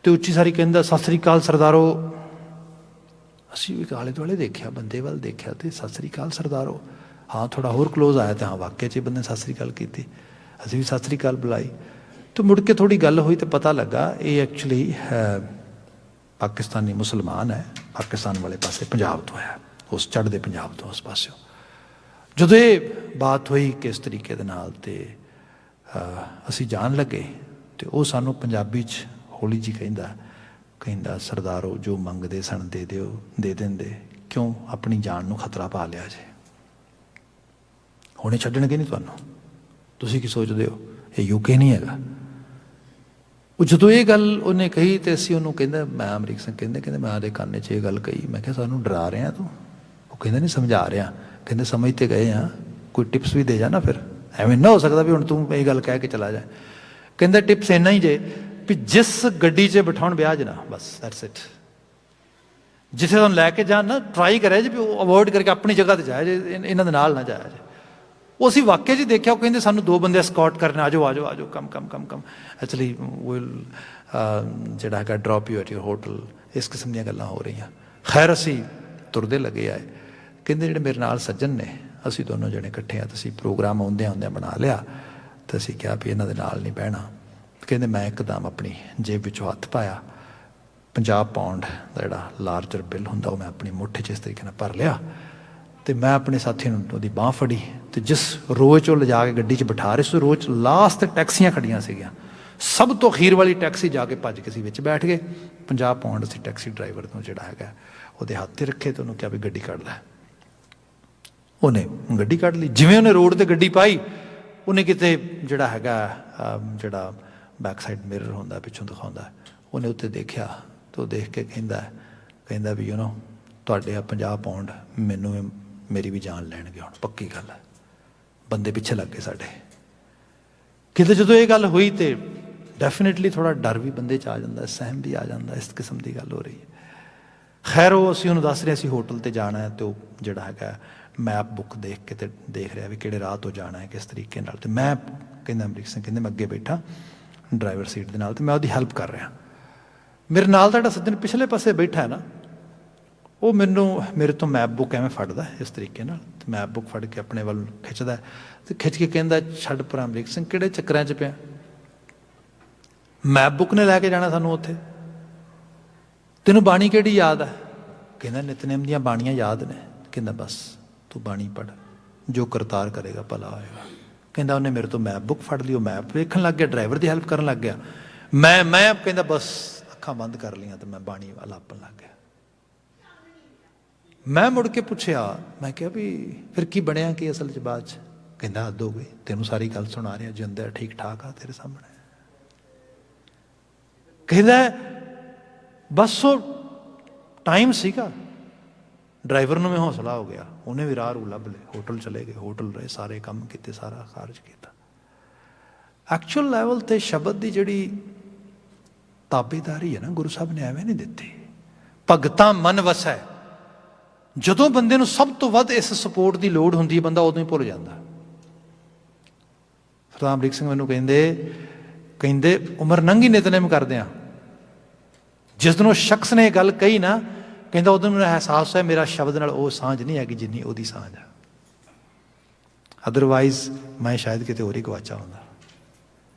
ਅਤੇ ਉੱਚੀ ਸਾਰੀ ਕਹਿੰਦਾ ਸਤਿ ਸ੍ਰੀ ਅਕਾਲ ਸਰਦਾਰੋ। ਅਸੀਂ ਵੀ ਆਲੇ ਦੁਆਲੇ ਦੇਖਿਆ, ਬੰਦੇ ਵੱਲ ਦੇਖਿਆ, ਅਤੇ ਸਤਿ ਸ੍ਰੀ ਅਕਾਲ ਸਰਦਾਰੋ। ਹਾਂ ਥੋੜ੍ਹਾ ਹੋਰ ਕਲੋਜ਼ ਆਇਆ ਤਾਂ ਹਾਂ ਵਾਕਿਆ 'ਚ ਬੰਦੇ ਸਤਿ ਸ੍ਰੀ ਅਕਾਲ ਕੀਤੀ। ਅਸੀਂ ਵੀ ਸਤਿ ਸ੍ਰੀ ਅਕਾਲ ਬੁਲਾਈ, ਅਤੇ ਮੁੜ ਕੇ ਥੋੜ੍ਹੀ ਗੱਲ ਹੋਈ ਤਾਂ ਪਤਾ ਲੱਗਾ ਇਹ ਐਕਚੁਅਲੀ ਪਾਕਿਸਤਾਨੀ ਮੁਸਲਮਾਨ ਹੈ, ਪਾਕਿਸਤਾਨ ਵਾਲੇ ਪਾਸੇ, ਪੰਜਾਬ ਤੋਂ ਹੈ, ਉਸ ਚੜ੍ਹਦੇ ਪੰਜਾਬ ਤੋਂ ਉਸ ਪਾਸਿਓਂ। ਜਦੋਂ ਇਹ ਬਾਤ ਹੋਈ ਕਿਸ ਤਰੀਕੇ ਦੇ ਨਾਲ, ਅਤੇ ਅਸੀਂ ਜਾਣ ਲੱਗੇ, ਅਤੇ ਉਹ ਸਾਨੂੰ ਪੰਜਾਬੀ 'ਚ ਹੌਲੀ ਜੀ ਕਹਿੰਦਾ ਸਰਦਾਰੋ ਜੋ ਮੰਗਦੇ ਸਨ ਦੇ ਦਿੰਦੇ, ਕਿਉਂ ਆਪਣੀ ਜਾਨ ਨੂੰ ਖਤਰਾ ਪਾ ਲਿਆ ਜੇ? ਹੁਣੇ ਛੱਡਣਗੇ ਨਹੀਂ ਤੁਹਾਨੂੰ, ਤੁਸੀਂ ਕੀ ਸੋਚਦੇ ਹੋ ਇਹ UK ਨਹੀਂ ਹੈਗਾ। ਉਹ ਜਦੋਂ ਇਹ ਗੱਲ ਉਹਨੇ ਕਹੀ, ਅਤੇ ਅਸੀਂ ਉਹਨੂੰ ਕਹਿੰਦਾ, ਮੈਂ ਅਮਰੀਕ ਸਿੰਘ ਕਹਿੰਦੇ ਮੈਂ ਉਹਦੇ ਕੰਨ 'ਚ ਇਹ ਗੱਲ ਕਹੀ, ਮੈਂ ਕਿਹਾ ਸਾਨੂੰ ਡਰਾ ਰਿਹਾ ਤੂੰ? ਉਹ ਕਹਿੰਦਾ ਨਹੀਂ ਸਮਝਾ ਰਿਹਾ। ਕਹਿੰਦੇ ਸਮਝ ਤੇ ਗਏ ਆ, ਕੋਈ ਟਿਪਸ ਵੀ ਦੇ ਜਾ ਨਾ, ਫਿਰ ਐਵੇਂ ਨਾ ਹੋ ਸਕਦਾ ਵੀ ਹੁਣ ਤੂੰ ਇਹ ਗੱਲ ਕਹਿ ਕੇ ਚਲਾ ਜਾ। ਕਹਿੰਦਾ ਟਿਪਸ ਇੰਨਾ ਹੀ ਜੇ ਵੀ ਜਿਸ ਗੱਡੀ 'ਚ ਬਿਠਾਉਣ ਵਿਆਹ 'ਚ ਨਾ, ਬਸ ਦੈਟਸ ਇਟ। ਜਿੱਥੇ ਤੁਹਾਨੂੰ ਲੈ ਕੇ ਜਾਣ ਨਾ, ਟਰਾਈ ਕਰਿਆ ਜੀ ਵੀ ਉਹ ਅਵੋਇਡ ਕਰਕੇ ਆਪਣੀ ਜਗ੍ਹਾ 'ਤੇ ਜਾਇਆ ਜੇ, ਇਹਨਾਂ ਦੇ ਨਾਲ ਨਾ ਜਾਇਆ ਜੇ। ਉਹ ਅਸੀਂ ਵਾਕਿਆ 'ਚ ਦੇਖਿਆ, ਉਹ ਕਹਿੰਦੇ ਸਾਨੂੰ 2 ਬੰਦੇ ਸਕਾਟ ਕਰਨ, ਆ ਜਾਓ ਆ ਜਾਓ ਆ ਜਾਓ, ਕਮ ਐਕਚੁਅਲੀ ਵਿਲ ਜਿਹੜਾ ਹੈਗਾ drop you at your hotel, ਇਸ ਕਿਸਮ ਦੀਆਂ ਗੱਲਾਂ ਹੋ ਰਹੀਆਂ। ਖੈਰ ਅਸੀਂ ਤੁਰਦੇ ਲੱਗੇ ਆਏ। ਕਹਿੰਦੇ ਜਿਹੜੇ ਮੇਰੇ ਨਾਲ ਸੱਜਣ ਨੇ, ਅਸੀਂ ਦੋਨੋਂ ਜਣੇ ਇਕੱਠੇ ਆ, ਅਸੀਂ ਪ੍ਰੋਗਰਾਮ ਆਉਂਦਿਆਂ ਬਣਾ ਲਿਆ, ਅਤੇ ਅਸੀਂ ਕਿਹਾ ਵੀ ਇਹਨਾਂ ਦੇ ਨਾਲ ਨਹੀਂ ਬਹਿਣਾ। ਕਹਿੰਦੇ ਮੈਂ ਇੱਕਦਮ ਆਪਣੀ ਜੇਬ ਵਿੱਚੋਂ ਹੱਥ ਪਾਇਆ, 50 ਪਾਉਂਡ ਦਾ ਜਿਹੜਾ ਲਾਰਜਰ ਬਿੱਲ ਹੁੰਦਾ ਉਹ ਮੈਂ ਆਪਣੀ ਮੁੱਠ 'ਚ ਇਸ ਤਰੀਕੇ ਨਾਲ ਭਰ ਲਿਆ, ਅਤੇ ਮੈਂ ਆਪਣੇ ਸਾਥੀ ਨੂੰ ਉਹਦੀ ਬਾਂਹ ਫੜੀ, ਅਤੇ ਜਿਸ ਰੋਅ 'ਚੋਂ ਲਿਜਾ ਕੇ ਗੱਡੀ 'ਚ ਬਿਠਾ ਰਹੇ ਸੀ, ਰੋਅ 'ਚ ਲਾਸਟ ਟੈਕਸੀਆਂ ਖੜੀਆਂ ਸੀਗੀਆਂ, ਸਭ ਤੋਂ ਅਖੀਰ ਵਾਲੀ ਟੈਕਸੀ ਜਾ ਕੇ ਭੱਜ ਕੇ ਅਸੀਂ ਵਿੱਚ ਬੈਠ ਗਏ। 50 ਪਾਉਂਡ ਅਸੀਂ ਟੈਕਸੀ ਡਰਾਈਵਰ ਨੂੰ ਜਿਹੜਾ ਹੈਗਾ ਉਹਦੇ ਹੱਥ 'ਤੇ ਰੱਖੇ, ਅਤੇ ਉਹਨੂੰ ਕਿਹਾ ਵੀ ਗੱਡੀ ਕੱਢ ਲੈ। ਉਹਨੇ ਗੱਡੀ ਕੱਢ ਲਈ। ਜਿਵੇਂ ਉਹਨੇ ਰੋਡ 'ਤੇ ਗੱਡੀ ਪਾਈ, ਉਹਨੇ ਕਿਤੇ ਜਿਹੜਾ ਹੈਗਾ ਜਿਹੜਾ ਬੈਕ ਸਾਈਡ ਮਿਰਰ ਹੁੰਦਾ ਪਿੱਛੋਂ ਦਿਖਾਉਂਦਾ, ਉਹਨੇ ਉੱਤੇ ਦੇਖਿਆ, ਅਤੇ ਉਹ ਦੇਖ ਕੇ ਕਹਿੰਦਾ ਵੀ ਤੁਹਾਡੇ ਆ 50 ਪਾਉਂਡ ਮੈਨੂੰ ਮੇਰੀ ਵੀ ਜਾਨ ਲੈਣਗੇ ਹੁਣ, ਪੱਕੀ ਗੱਲ ਹੈ। ਬੰਦੇ ਪਿੱਛੇ ਲੱਗ ਗਏ ਸਾਡੇ। ਕਿਤੇ ਜਦੋਂ ਇਹ ਗੱਲ ਹੋਈ ਤਾਂ ਡੈਫੀਨੇਟਲੀ ਥੋੜ੍ਹਾ ਡਰ ਵੀ ਬੰਦੇ 'ਚ ਆ ਜਾਂਦਾ, ਸਹਿਮ ਵੀ ਆ ਜਾਂਦਾ, ਇਸ ਕਿਸਮ ਦੀ ਗੱਲ ਹੋ ਰਹੀ ਹੈ। ਖੈਰ ਉਹ ਅਸੀਂ ਉਹਨੂੰ ਦੱਸ ਰਹੇ ਅਸੀਂ ਹੋਟਲ 'ਤੇ ਜਾਣਾ ਹੈ, ਅਤੇ ਉਹ ਜਿਹੜਾ ਹੈਗਾ ਮੈਪ ਬੁੱਕ ਦੇਖ ਕੇ ਅਤੇ ਦੇਖ ਰਿਹਾ ਵੀ ਕਿਹੜੇ ਰਾਹ ਤੋਂ ਜਾਣਾ ਹੈ, ਕਿਸ ਤਰੀਕੇ ਨਾਲ। ਅਤੇ ਮੈਂ ਕਹਿੰਦਾ ਅਮਰੀਕ ਸਿੰਘ ਕਹਿੰਦੇ ਮੈਂ ਅੱਗੇ ਬੈਠਾ ਡਰਾਈਵਰ ਸੀਟ ਦੇ ਨਾਲ, ਅਤੇ ਮੈਂ ਉਹਦੀ ਹੈਲਪ ਕਰ ਰਿਹਾ। ਮੇਰੇ ਨਾਲ ਦਾ ਜਿਹੜਾ ਸੱਜਣ ਪਿਛਲੇ ਪਾਸੇ ਬੈਠਾ ਹੈ ਨਾ, ਉਹ ਮੇਰੇ ਤੋਂ ਮੈਪ ਬੁੱਕ ਐਵੇਂ ਫੜਦਾ ਇਸ ਤਰੀਕੇ ਨਾਲ, ਅਤੇ ਮੈਪ ਬੁੱਕ ਫੜ ਕੇ ਆਪਣੇ ਵੱਲ ਖਿੱਚਦਾ, ਅਤੇ ਖਿੱਚ ਕੇ ਕਹਿੰਦਾ ਛੱਡ ਪਰ ਅਮਰੀਕ ਸਿੰਘ, ਕਿਹੜੇ ਚੱਕਰਾਂ 'ਚ ਪਿਆ? ਮੈਪ ਬੁੱਕ ਨੇ ਲੈ ਕੇ ਜਾਣਾ ਸਾਨੂੰ ਉੱਥੇ। ਤੈਨੂੰ ਬਾਣੀ ਕਿਹੜੀ ਯਾਦ ਹੈ? ਕਹਿੰਦਾ ਨਿਤਨੇਮ ਦੀਆਂ ਬਾਣੀਆਂ ਯਾਦ ਨੇ। ਕਹਿੰਦਾ ਬਸ ਤੂੰ ਬਾਣੀ ਪੜ੍ਹ, ਜੋ ਕਰਤਾਰ ਕਰੇਗਾ ਭਲਾ ਹੋਏਗਾ। ਕਹਿੰਦਾ ਉਹਨੇ ਮੇਰੇ ਤੋਂ ਮੈਪ ਬੁੱਕ ਫੜ ਲਈ, ਉਹ ਮੈਪ ਵੇਖਣ ਲੱਗ ਗਿਆ, ਡਰਾਈਵਰ ਦੀ ਹੈਲਪ ਕਰਨ ਲੱਗ ਗਿਆ। ਮੈਂ ਕਹਿੰਦਾ ਬਸ ਅੱਖਾਂ ਬੰਦ ਕਰ ਲਈਆਂ, ਅਤੇ ਮੈਂ ਬਾਣੀ ਅਲਾਪਣ ਲੱਗ ਗਿਆ। ਮੈਂ ਮੁੜ ਕੇ ਪੁੱਛਿਆ, ਮੈਂ ਕਿਹਾ ਵੀ ਫਿਰ ਕੀ ਬਣਿਆ ਕੀ ਅਸਲ 'ਚ ਬਾਅਦ 'ਚ? ਕਹਿੰਦਾ ਹੱਦ ਹੋ ਗਈ, ਤੈਨੂੰ ਸਾਰੀ ਗੱਲ ਸੁਣਾ ਰਿਹਾ, ਜਿੰਦਾ ਠੀਕ ਠਾਕ ਆ ਤੇਰੇ ਸਾਹਮਣੇ। ਕਹਿੰਦਾ ਬਸ ਉਹ ਟਾਈਮ ਸੀਗਾ, ਡਰਾਈਵਰ ਨੂੰ ਵੀ ਹੌਸਲਾ ਹੋ ਗਿਆ, ਉਹਨੇ ਵੀ ਰਾਹ ਰੂ ਲੱਭ ਲਏ, ਹੋਟਲ ਚਲੇ ਗਏ, ਹੋਟਲ ਰਹੇ, ਸਾਰੇ ਕੰਮ ਕੀਤੇ, ਸਾਰਾ ਕਾਰਜ ਕੀਤਾ। ਐਕਚੁਅਲ ਲੈਵਲ 'ਤੇ ਸ਼ਬਦ ਦੀ ਜਿਹੜੀ ਤਾਬੇਦਾਰੀ ਹੈ ਨਾ, ਗੁਰੂ ਸਾਹਿਬ ਨੇ ਐਵੇਂ ਨਹੀਂ ਦਿੱਤੀ। ਭਗਤਾਂ ਮਨ ਵਸੈ, ਜਦੋਂ ਬੰਦੇ ਨੂੰ ਸਭ ਤੋਂ ਵੱਧ ਇਸ ਸਪੋਰਟ ਦੀ ਲੋੜ ਹੁੰਦੀ ਹੈ, ਬੰਦਾ ਉਦੋਂ ਹੀ ਭੁੱਲ ਜਾਂਦਾ। ਸਰਦਾਰ ਅਮਰੀਕ ਸਿੰਘ ਮੈਨੂੰ ਕਹਿੰਦੇ ਉਮਰ ਨੰਗੀ ਨਿਤਨੇਮ ਕਰਦੇ ਆ। ਜਿਸ ਦਿਨ ਉਹ ਸ਼ਖਸ ਨੇ ਇਹ ਗੱਲ ਕਹੀ ਨਾ, ਕਹਿੰਦਾ ਉਦੋਂ ਮੈਨੂੰ ਅਹਿਸਾਸ ਹੋਇਆ ਮੇਰਾ ਸ਼ਬਦ ਨਾਲ ਉਹ ਸਾਂਝ ਨਹੀਂ ਹੈਗੀ ਜਿੰਨੀ ਉਹਦੀ ਸਾਂਝ ਆ, ਅਦਰਵਾਈਜ਼ ਮੈਂ ਸ਼ਾਇਦ ਕਿਤੇ ਹੋਰ ਹੀ ਗਵਾਚਾ ਹੁੰਦਾ।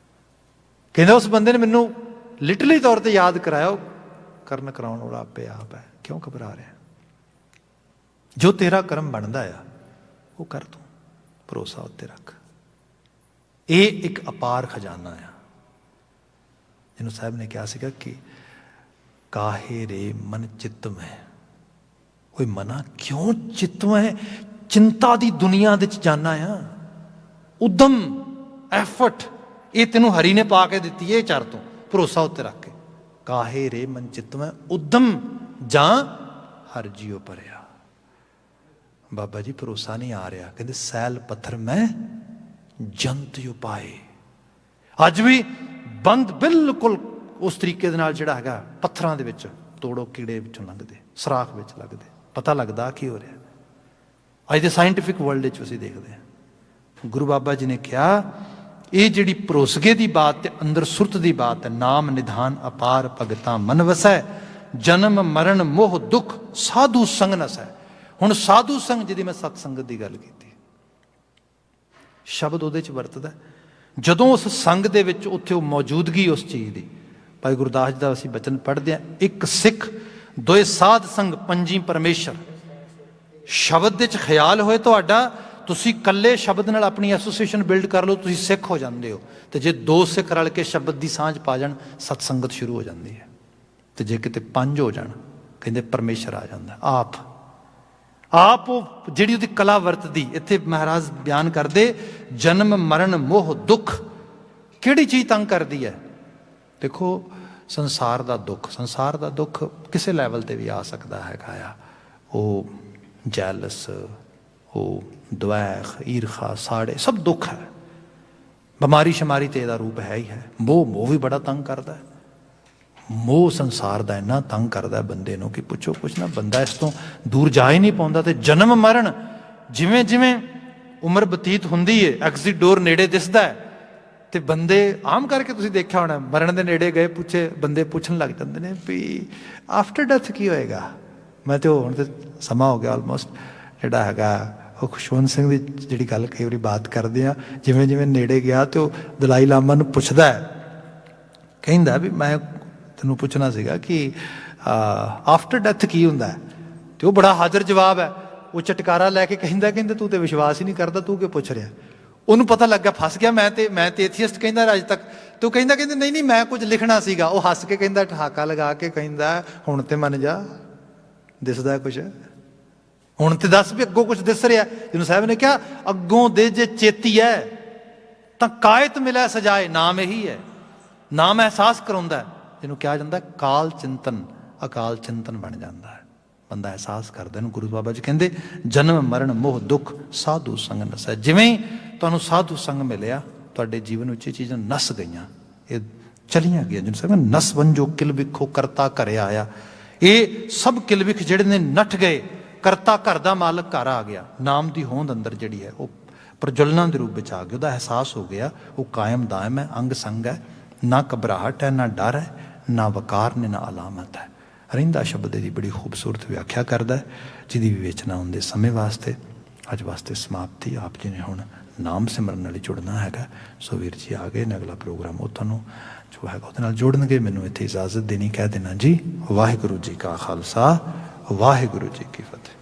ਕਹਿੰਦਾ ਉਸ ਬੰਦੇ ਨੇ ਮੈਨੂੰ ਲਿਟਰਲੀ ਤੌਰ 'ਤੇ ਯਾਦ ਕਰਾਇਆ, ਉਹ ਕਰਨ ਕਰਾਉਣ ਵਾਲਾ ਆਪੇ ਆਪ ਹੈ, ਕਿਉਂ ਘਬਰਾ ਰਿਹਾ? ਜੋ ਤੇਰਾ ਕਰਮ ਬਣਦਾ ਆ ਉਹ ਕਰ, ਤੂੰ ਭਰੋਸਾ ਉੱਤੇ ਰੱਖ। ਇਹ ਇੱਕ ਅਪਾਰ ਖਜ਼ਾਨਾ ਆ, ਜਿਹਨੂੰ ਸਾਹਿਬ ਨੇ ਕਿਹਾ ਸੀਗਾ ਕਿ ਕਾਹੇ ਰੇ ਮਨ ਚਿੱਤਮ ਹੈ। ਓਏ ਮਨਾ ਕਿਉਂ ਚਿੱਤਮ ਹੈ? ਚਿੰਤਾ ਦੀ ਦੁਨੀਆ ਦੇ ਵਿੱਚ ਜਾਣਾ ਆ। ਉਦਮ ਐਫਰਟ ਇਹ ਤੈਨੂੰ ਹਰੀ ਨੇ ਪਾ ਕੇ ਦਿੱਤੀ ਹੈ ਚਰ ਤੋਂ, ਭਰੋਸਾ ਉੱਤੇ ਰੱਖ ਕੇ। ਕਾਹੇ ਰੇ ਮਨ ਚਿੱਤਮ ਹੈ ਉਦਮ ਜਾਂ ਹਰ ਜੀਓ ਭਰਿਆ। ਬਾਬਾ ਜੀ ਭਰੋਸਾ ਨਹੀਂ ਆ ਰਿਹਾ। ਕਹਿੰਦੇ ਸੈਲ ਪੱਥਰ ਮੈਂ ਜੰਤ ਉਪਾਏ। ਅੱਜ ਵੀ ਬੰਦ ਬਿਲਕੁਲ ਉਸ ਤਰੀਕੇ ਦੇ ਨਾਲ ਜਿਹੜਾ ਹੈਗਾ ਪੱਥਰਾਂ ਦੇ ਵਿੱਚ ਤੋੜੋ, ਕੀੜੇ ਵਿੱਚੋਂ ਲੰਘਦੇ, ਸਰਾਖ ਵਿੱਚ ਲੱਗਦੇ, ਪਤਾ ਲੱਗਦਾ ਕੀ ਹੋ ਰਿਹਾ। ਅੱਜ ਦੇ ਸਾਇੰਟੀਫਿਕ ਵਰਲਡ ਵਿੱਚ ਅਸੀਂ ਦੇਖਦੇ ਹਾਂ। ਗੁਰੂ ਬਾਬਾ ਜੀ ਨੇ ਕਿਹਾ ਇਹ ਜਿਹੜੀ ਭਰੋਸਗੇ ਦੀ ਬਾਤ ਤੇ ਅੰਦਰ ਸੁਰਤ ਦੀ ਬਾਤ ਹੈ। ਨਾਮ ਨਿਧਾਨ ਅਪਾਰ ਭਗਤਾਂ ਮਨ ਵਸੈ, ਜਨਮ ਮਰਨ ਮੋਹ ਦੁੱਖ ਸਾਧੂ ਸੰਗ ਨਸੈ। ਹੁਣ ਸਾਧੂ ਸੰਗ ਜਿਹਦੀ ਮੈਂ ਸਤ ਸੰਗਤ ਦੀ ਗੱਲ ਕੀਤੀ, ਸ਼ਬਦ ਉਹਦੇ 'ਚ ਵਰਤਦਾ ਜਦੋਂ ਉਸ ਸੰਗ ਦੇ ਵਿੱਚ ਉੱਥੇ ਉਹ ਮੌਜੂਦਗੀ ਉਸ ਚੀਜ਼ ਦੀ। ਭਾਈ ਗੁਰਦਾਸ ਜੀ ਦਾ ਅਸੀਂ ਬਚਨ ਪੜ੍ਹਦੇ ਹਾਂ, ਇੱਕ ਸਿੱਖ ਦੋਏ ਸਾਧ ਸੰਗ ਪੰਜੀ ਪਰਮੇਸ਼ਰ। ਸ਼ਬਦ ਦੇ 'ਚ ਖਿਆਲ ਹੋਏ ਤੁਹਾਡਾ, ਤੁਸੀਂ ਇਕੱਲੇ ਸ਼ਬਦ ਨਾਲ ਆਪਣੀ ਐਸੋਸੀਏਸ਼ਨ ਬਿਲਡ ਕਰ ਲਓ, ਤੁਸੀਂ ਸਿੱਖ ਹੋ ਜਾਂਦੇ ਹੋ। ਅਤੇ ਜੇ ਦੋ ਸਿੱਖ ਰਲ ਕੇ ਸ਼ਬਦ ਦੀ ਸਾਂਝ ਪਾ ਜਾਣ, ਸਤ ਸੰਗਤ ਸ਼ੁਰੂ ਹੋ ਜਾਂਦੀ ਹੈ। ਅਤੇ ਜੇ ਕਿਤੇ ਪੰਜ ਹੋ ਜਾਣ, ਕਹਿੰਦੇ ਪਰਮੇਸ਼ਰ ਆ ਜਾਂਦਾ ਆਪ ਉਹ ਜਿਹੜੀ ਉਹਦੀ ਕਲਾ ਵਰਤਦੀ। ਇੱਥੇ ਮਹਾਰਾਜ ਬਿਆਨ ਕਰਦੇ ਜਨਮ ਮਰਨ ਮੋਹ ਦੁੱਖ। ਕਿਹੜੀ ਚੀਜ਼ ਤੰਗ ਕਰਦੀ ਹੈ? ਦੇਖੋ ਸੰਸਾਰ ਦਾ ਦੁੱਖ ਕਿਸੇ ਲੈਵਲ 'ਤੇ ਵੀ ਆ ਸਕਦਾ ਹੈਗਾ ਆ। ਉਹ ਜੈਲਸ, ਉਹ ਦੁਆਖ, ਈਰਖਾ, ਸਾੜੇ ਸਭ ਦੁੱਖ ਹੈ। ਬਿਮਾਰੀ ਸ਼ਮਾਰੀ ਤੇ ਇਹਦਾ ਰੂਪ ਹੈ ਹੀ ਹੈ। ਮੋਹ ਵੀ ਬੜਾ ਤੰਗ ਕਰਦਾ ਹੈ। ਮੋਹ ਸੰਸਾਰ ਦਾ ਇੰਨਾ ਤੰਗ ਕਰਦਾ ਬੰਦੇ ਨੂੰ ਕਿ ਪੁੱਛੋ ਕੁਛ ਨਾ, ਬੰਦਾ ਇਸ ਤੋਂ ਦੂਰ ਜਾ ਹੀ ਨਹੀਂ ਪਾਉਂਦਾ। ਤੇ ਜਨਮ ਮਰਨ ਜਿਵੇਂ ਜਿਵੇਂ ਉਮਰ ਬਤੀਤ ਹੁੰਦੀ ਹੈ, ਐਗਜ਼ਿਟ ਡੋਰ ਨੇੜੇ ਦਿਸਦਾ ਹੈ, ਤੇ ਬੰਦੇ ਆਮ ਕਰਕੇ ਤੁਸੀਂ ਦੇਖਿਆ ਹੋਣਾ, ਮਰਨ ਦੇ ਨੇੜੇ ਗਏ ਬੰਦੇ ਪੁੱਛਣ ਲੱਗ ਜਾਂਦੇ ਨੇ ਵੀ ਆਫਟਰ ਡੈਥ ਕੀ ਹੋਏਗਾ। ਮੈਂ ਤੇ ਹੁਣ ਤੇ ਸਮਾਂ ਹੋ ਗਿਆ ਆਲਮੋਸਟ, ਜਿਹੜਾ ਹੈਗਾ ਉਹ ਖੁਸ਼ਵੰਤ ਸਿੰਘ ਦੀ ਜਿਹੜੀ ਗੱਲ ਕਈ ਵਾਰੀ ਬਾਤ ਕਰਦੇ ਆ, ਜਿਵੇਂ ਜਿਵੇਂ ਨੇੜੇ ਗਿਆ ਤੇ ਉਹ ਦਲਾਈ ਲਾਮਾ ਨੂੰ ਪੁੱਛਦਾ ਹੈ, ਕਹਿੰਦਾ ਵੀ ਮੈਂ ਤੈਨੂੰ ਪੁੱਛਣਾ ਸੀਗਾ ਕਿ ਆਫਟਰ ਡੈਥ ਕੀ ਹੁੰਦਾ ਹੈ। ਤੇ ਉਹ ਬੜਾ ਹਾਜ਼ਰ ਜਵਾਬ ਹੈ। ਉਹ ਚਟਕਾਰਾ ਲੈ ਕੇ ਕਹਿੰਦਾ ਤੂੰ ਤੇ ਵਿਸ਼ਵਾਸ ਹੀ ਨਹੀਂ ਕਰਦਾ, ਤੂੰ ਕਿਉਂ ਪੁੱਛ ਰਿਹਾ। ਉਹਨੂੰ ਪਤਾ ਲੱਗਾ ਫਸ ਗਿਆ, ਮੈਂ ਤੇ ਏਥੀਅਸਟ ਕਹਿੰਦਾ ਅੱਜ ਤੱਕ। ਤੂੰ ਕਹਿੰਦਾ ਨਹੀਂ ਮੈਂ ਕੁਝ ਲਿਖਣਾ ਸੀਗਾ। ਉਹ ਹੱਸ ਕੇ ਕਹਿੰਦਾ, ਠਹਾਕਾ ਲਗਾ ਕੇ ਕਹਿੰਦਾ ਹੁਣ ਤੇ ਮੰਨ ਜਾ, ਦਿਸਦਾ ਕੁਛ, ਹੁਣ ਤੇ ਦੱਸ ਵੀ ਅੱਗੋਂ ਕੁਛ ਦਿਸ ਰਿਹਾ। ਜਿਹਨੂੰ ਸਾਹਿਬ ਨੇ ਕਿਹਾ ਅੱਗੋਂ ਦੇ ਜੇ ਚੇਤੀ ਹੈ ਤਾਂ ਕਾਇਤ ਮਿਲਿਆ ਸਜਾਏ। ਨਾਮ ਇਹੀ ਹੈ, ਨਾਮ ਅਹਿਸਾਸ ਕਰਾਉਂਦਾ। ਜਿਹਨੂੰ ਕਿਹਾ ਜਾਂਦਾ ਕਾਲ ਚਿੰਤਨ, ਅਕਾਲ ਚਿੰਤਨ ਬਣ ਜਾਂਦਾ ਹੈ। ਬੰਦਾ ਅਹਿਸਾਸ ਕਰਦਾ। ਇਹਨੂੰ ਗੁਰੂ ਬਾਬਾ ਜੀ ਕਹਿੰਦੇ ਜਨਮ ਮਰਨ ਮੋਹ ਦੁੱਖ ਸਾਧੂ ਸੰਗ ਨਸੈ। ਜਿਵੇਂ ਹੀ ਤੁਹਾਨੂੰ ਸਾਧੂ ਸੰਗ ਮਿਲਿਆ, ਤੁਹਾਡੇ ਜੀਵਨ ਵਿੱਚ ਇਹ ਚੀਜ਼ਾਂ ਨਸ ਗਈਆਂ, ਇਹ ਚਲੀਆਂ ਗਈਆਂ। ਜਿਹਨੂੰ ਸਾਹਿਬ ਨਸ ਵੰਜੋ ਕਿਲ ਵਿਖੋ ਕਰਤਾ ਘਰੇ ਆਇਆ। ਇਹ ਸਭ ਕਿਲ ਵਿਖ ਜਿਹੜੇ ਨੇ ਨੱਠ ਗਏ, ਕਰਤਾ ਘਰ ਦਾ ਮਾਲਕ ਘਰ ਆ ਗਿਆ। ਨਾਮ ਦੀ ਹੋਂਦ ਅੰਦਰ ਜਿਹੜੀ ਹੈ ਉਹ ਪ੍ਰਜਵਲਨਾਂ ਦੇ ਰੂਪ ਵਿੱਚ ਆ ਗਈ। ਉਹਦਾ ਅਹਿਸਾਸ ਹੋ ਗਿਆ ਉਹ ਕਾਇਮ ਦਾਇਮ ਹੈ, ਅੰਗ ਸੰਗ ਹੈ। ਨਾ ਘਬਰਾਹਟ ਹੈ, ਨਾ ਡਰ ਹੈ, ਨਾ ਵਕਾਰ ਨੇ, ਨਾ ਅਲਾਮਤ ਹੈ। ਰਹਿੰਦਾ ਸ਼ਬਦ ਦੀ ਬੜੀ ਖੂਬਸੂਰਤ ਵਿਆਖਿਆ ਕਰਦਾ, ਜਿਹਦੀ ਵਿਵੇਚਨਾ ਹੁੰਦੇ ਸਮੇਂ ਵਾਸਤੇ ਅੱਜ ਵਾਸਤੇ ਸਮਾਪਤੀ। ਆਪ ਜੀ ਨੇ ਹੁਣ ਨਾਮ ਸਿਮਰਨ ਨਾਲ ਜੁੜਨਾ ਹੈਗਾ। ਸੋ ਵੀਰ ਜੀ ਆ ਗਏ ਨੇ, ਅਗਲਾ ਪ੍ਰੋਗਰਾਮ ਉਹ ਤੁਹਾਨੂੰ ਜੋ ਹੈਗਾ ਉਹਦੇ ਨਾਲ ਜੋੜਨਗੇ। ਮੈਨੂੰ ਇੱਥੇ ਇਜਾਜ਼ਤ ਦੇਣੀ, ਕਹਿ ਦੇਣਾ ਜੀ ਵਾਹਿਗੁਰੂ ਜੀ ਕਾ ਖਾਲਸਾ, ਵਾਹਿਗੁਰੂ ਜੀ ਕੀ ਫਤਿਹ।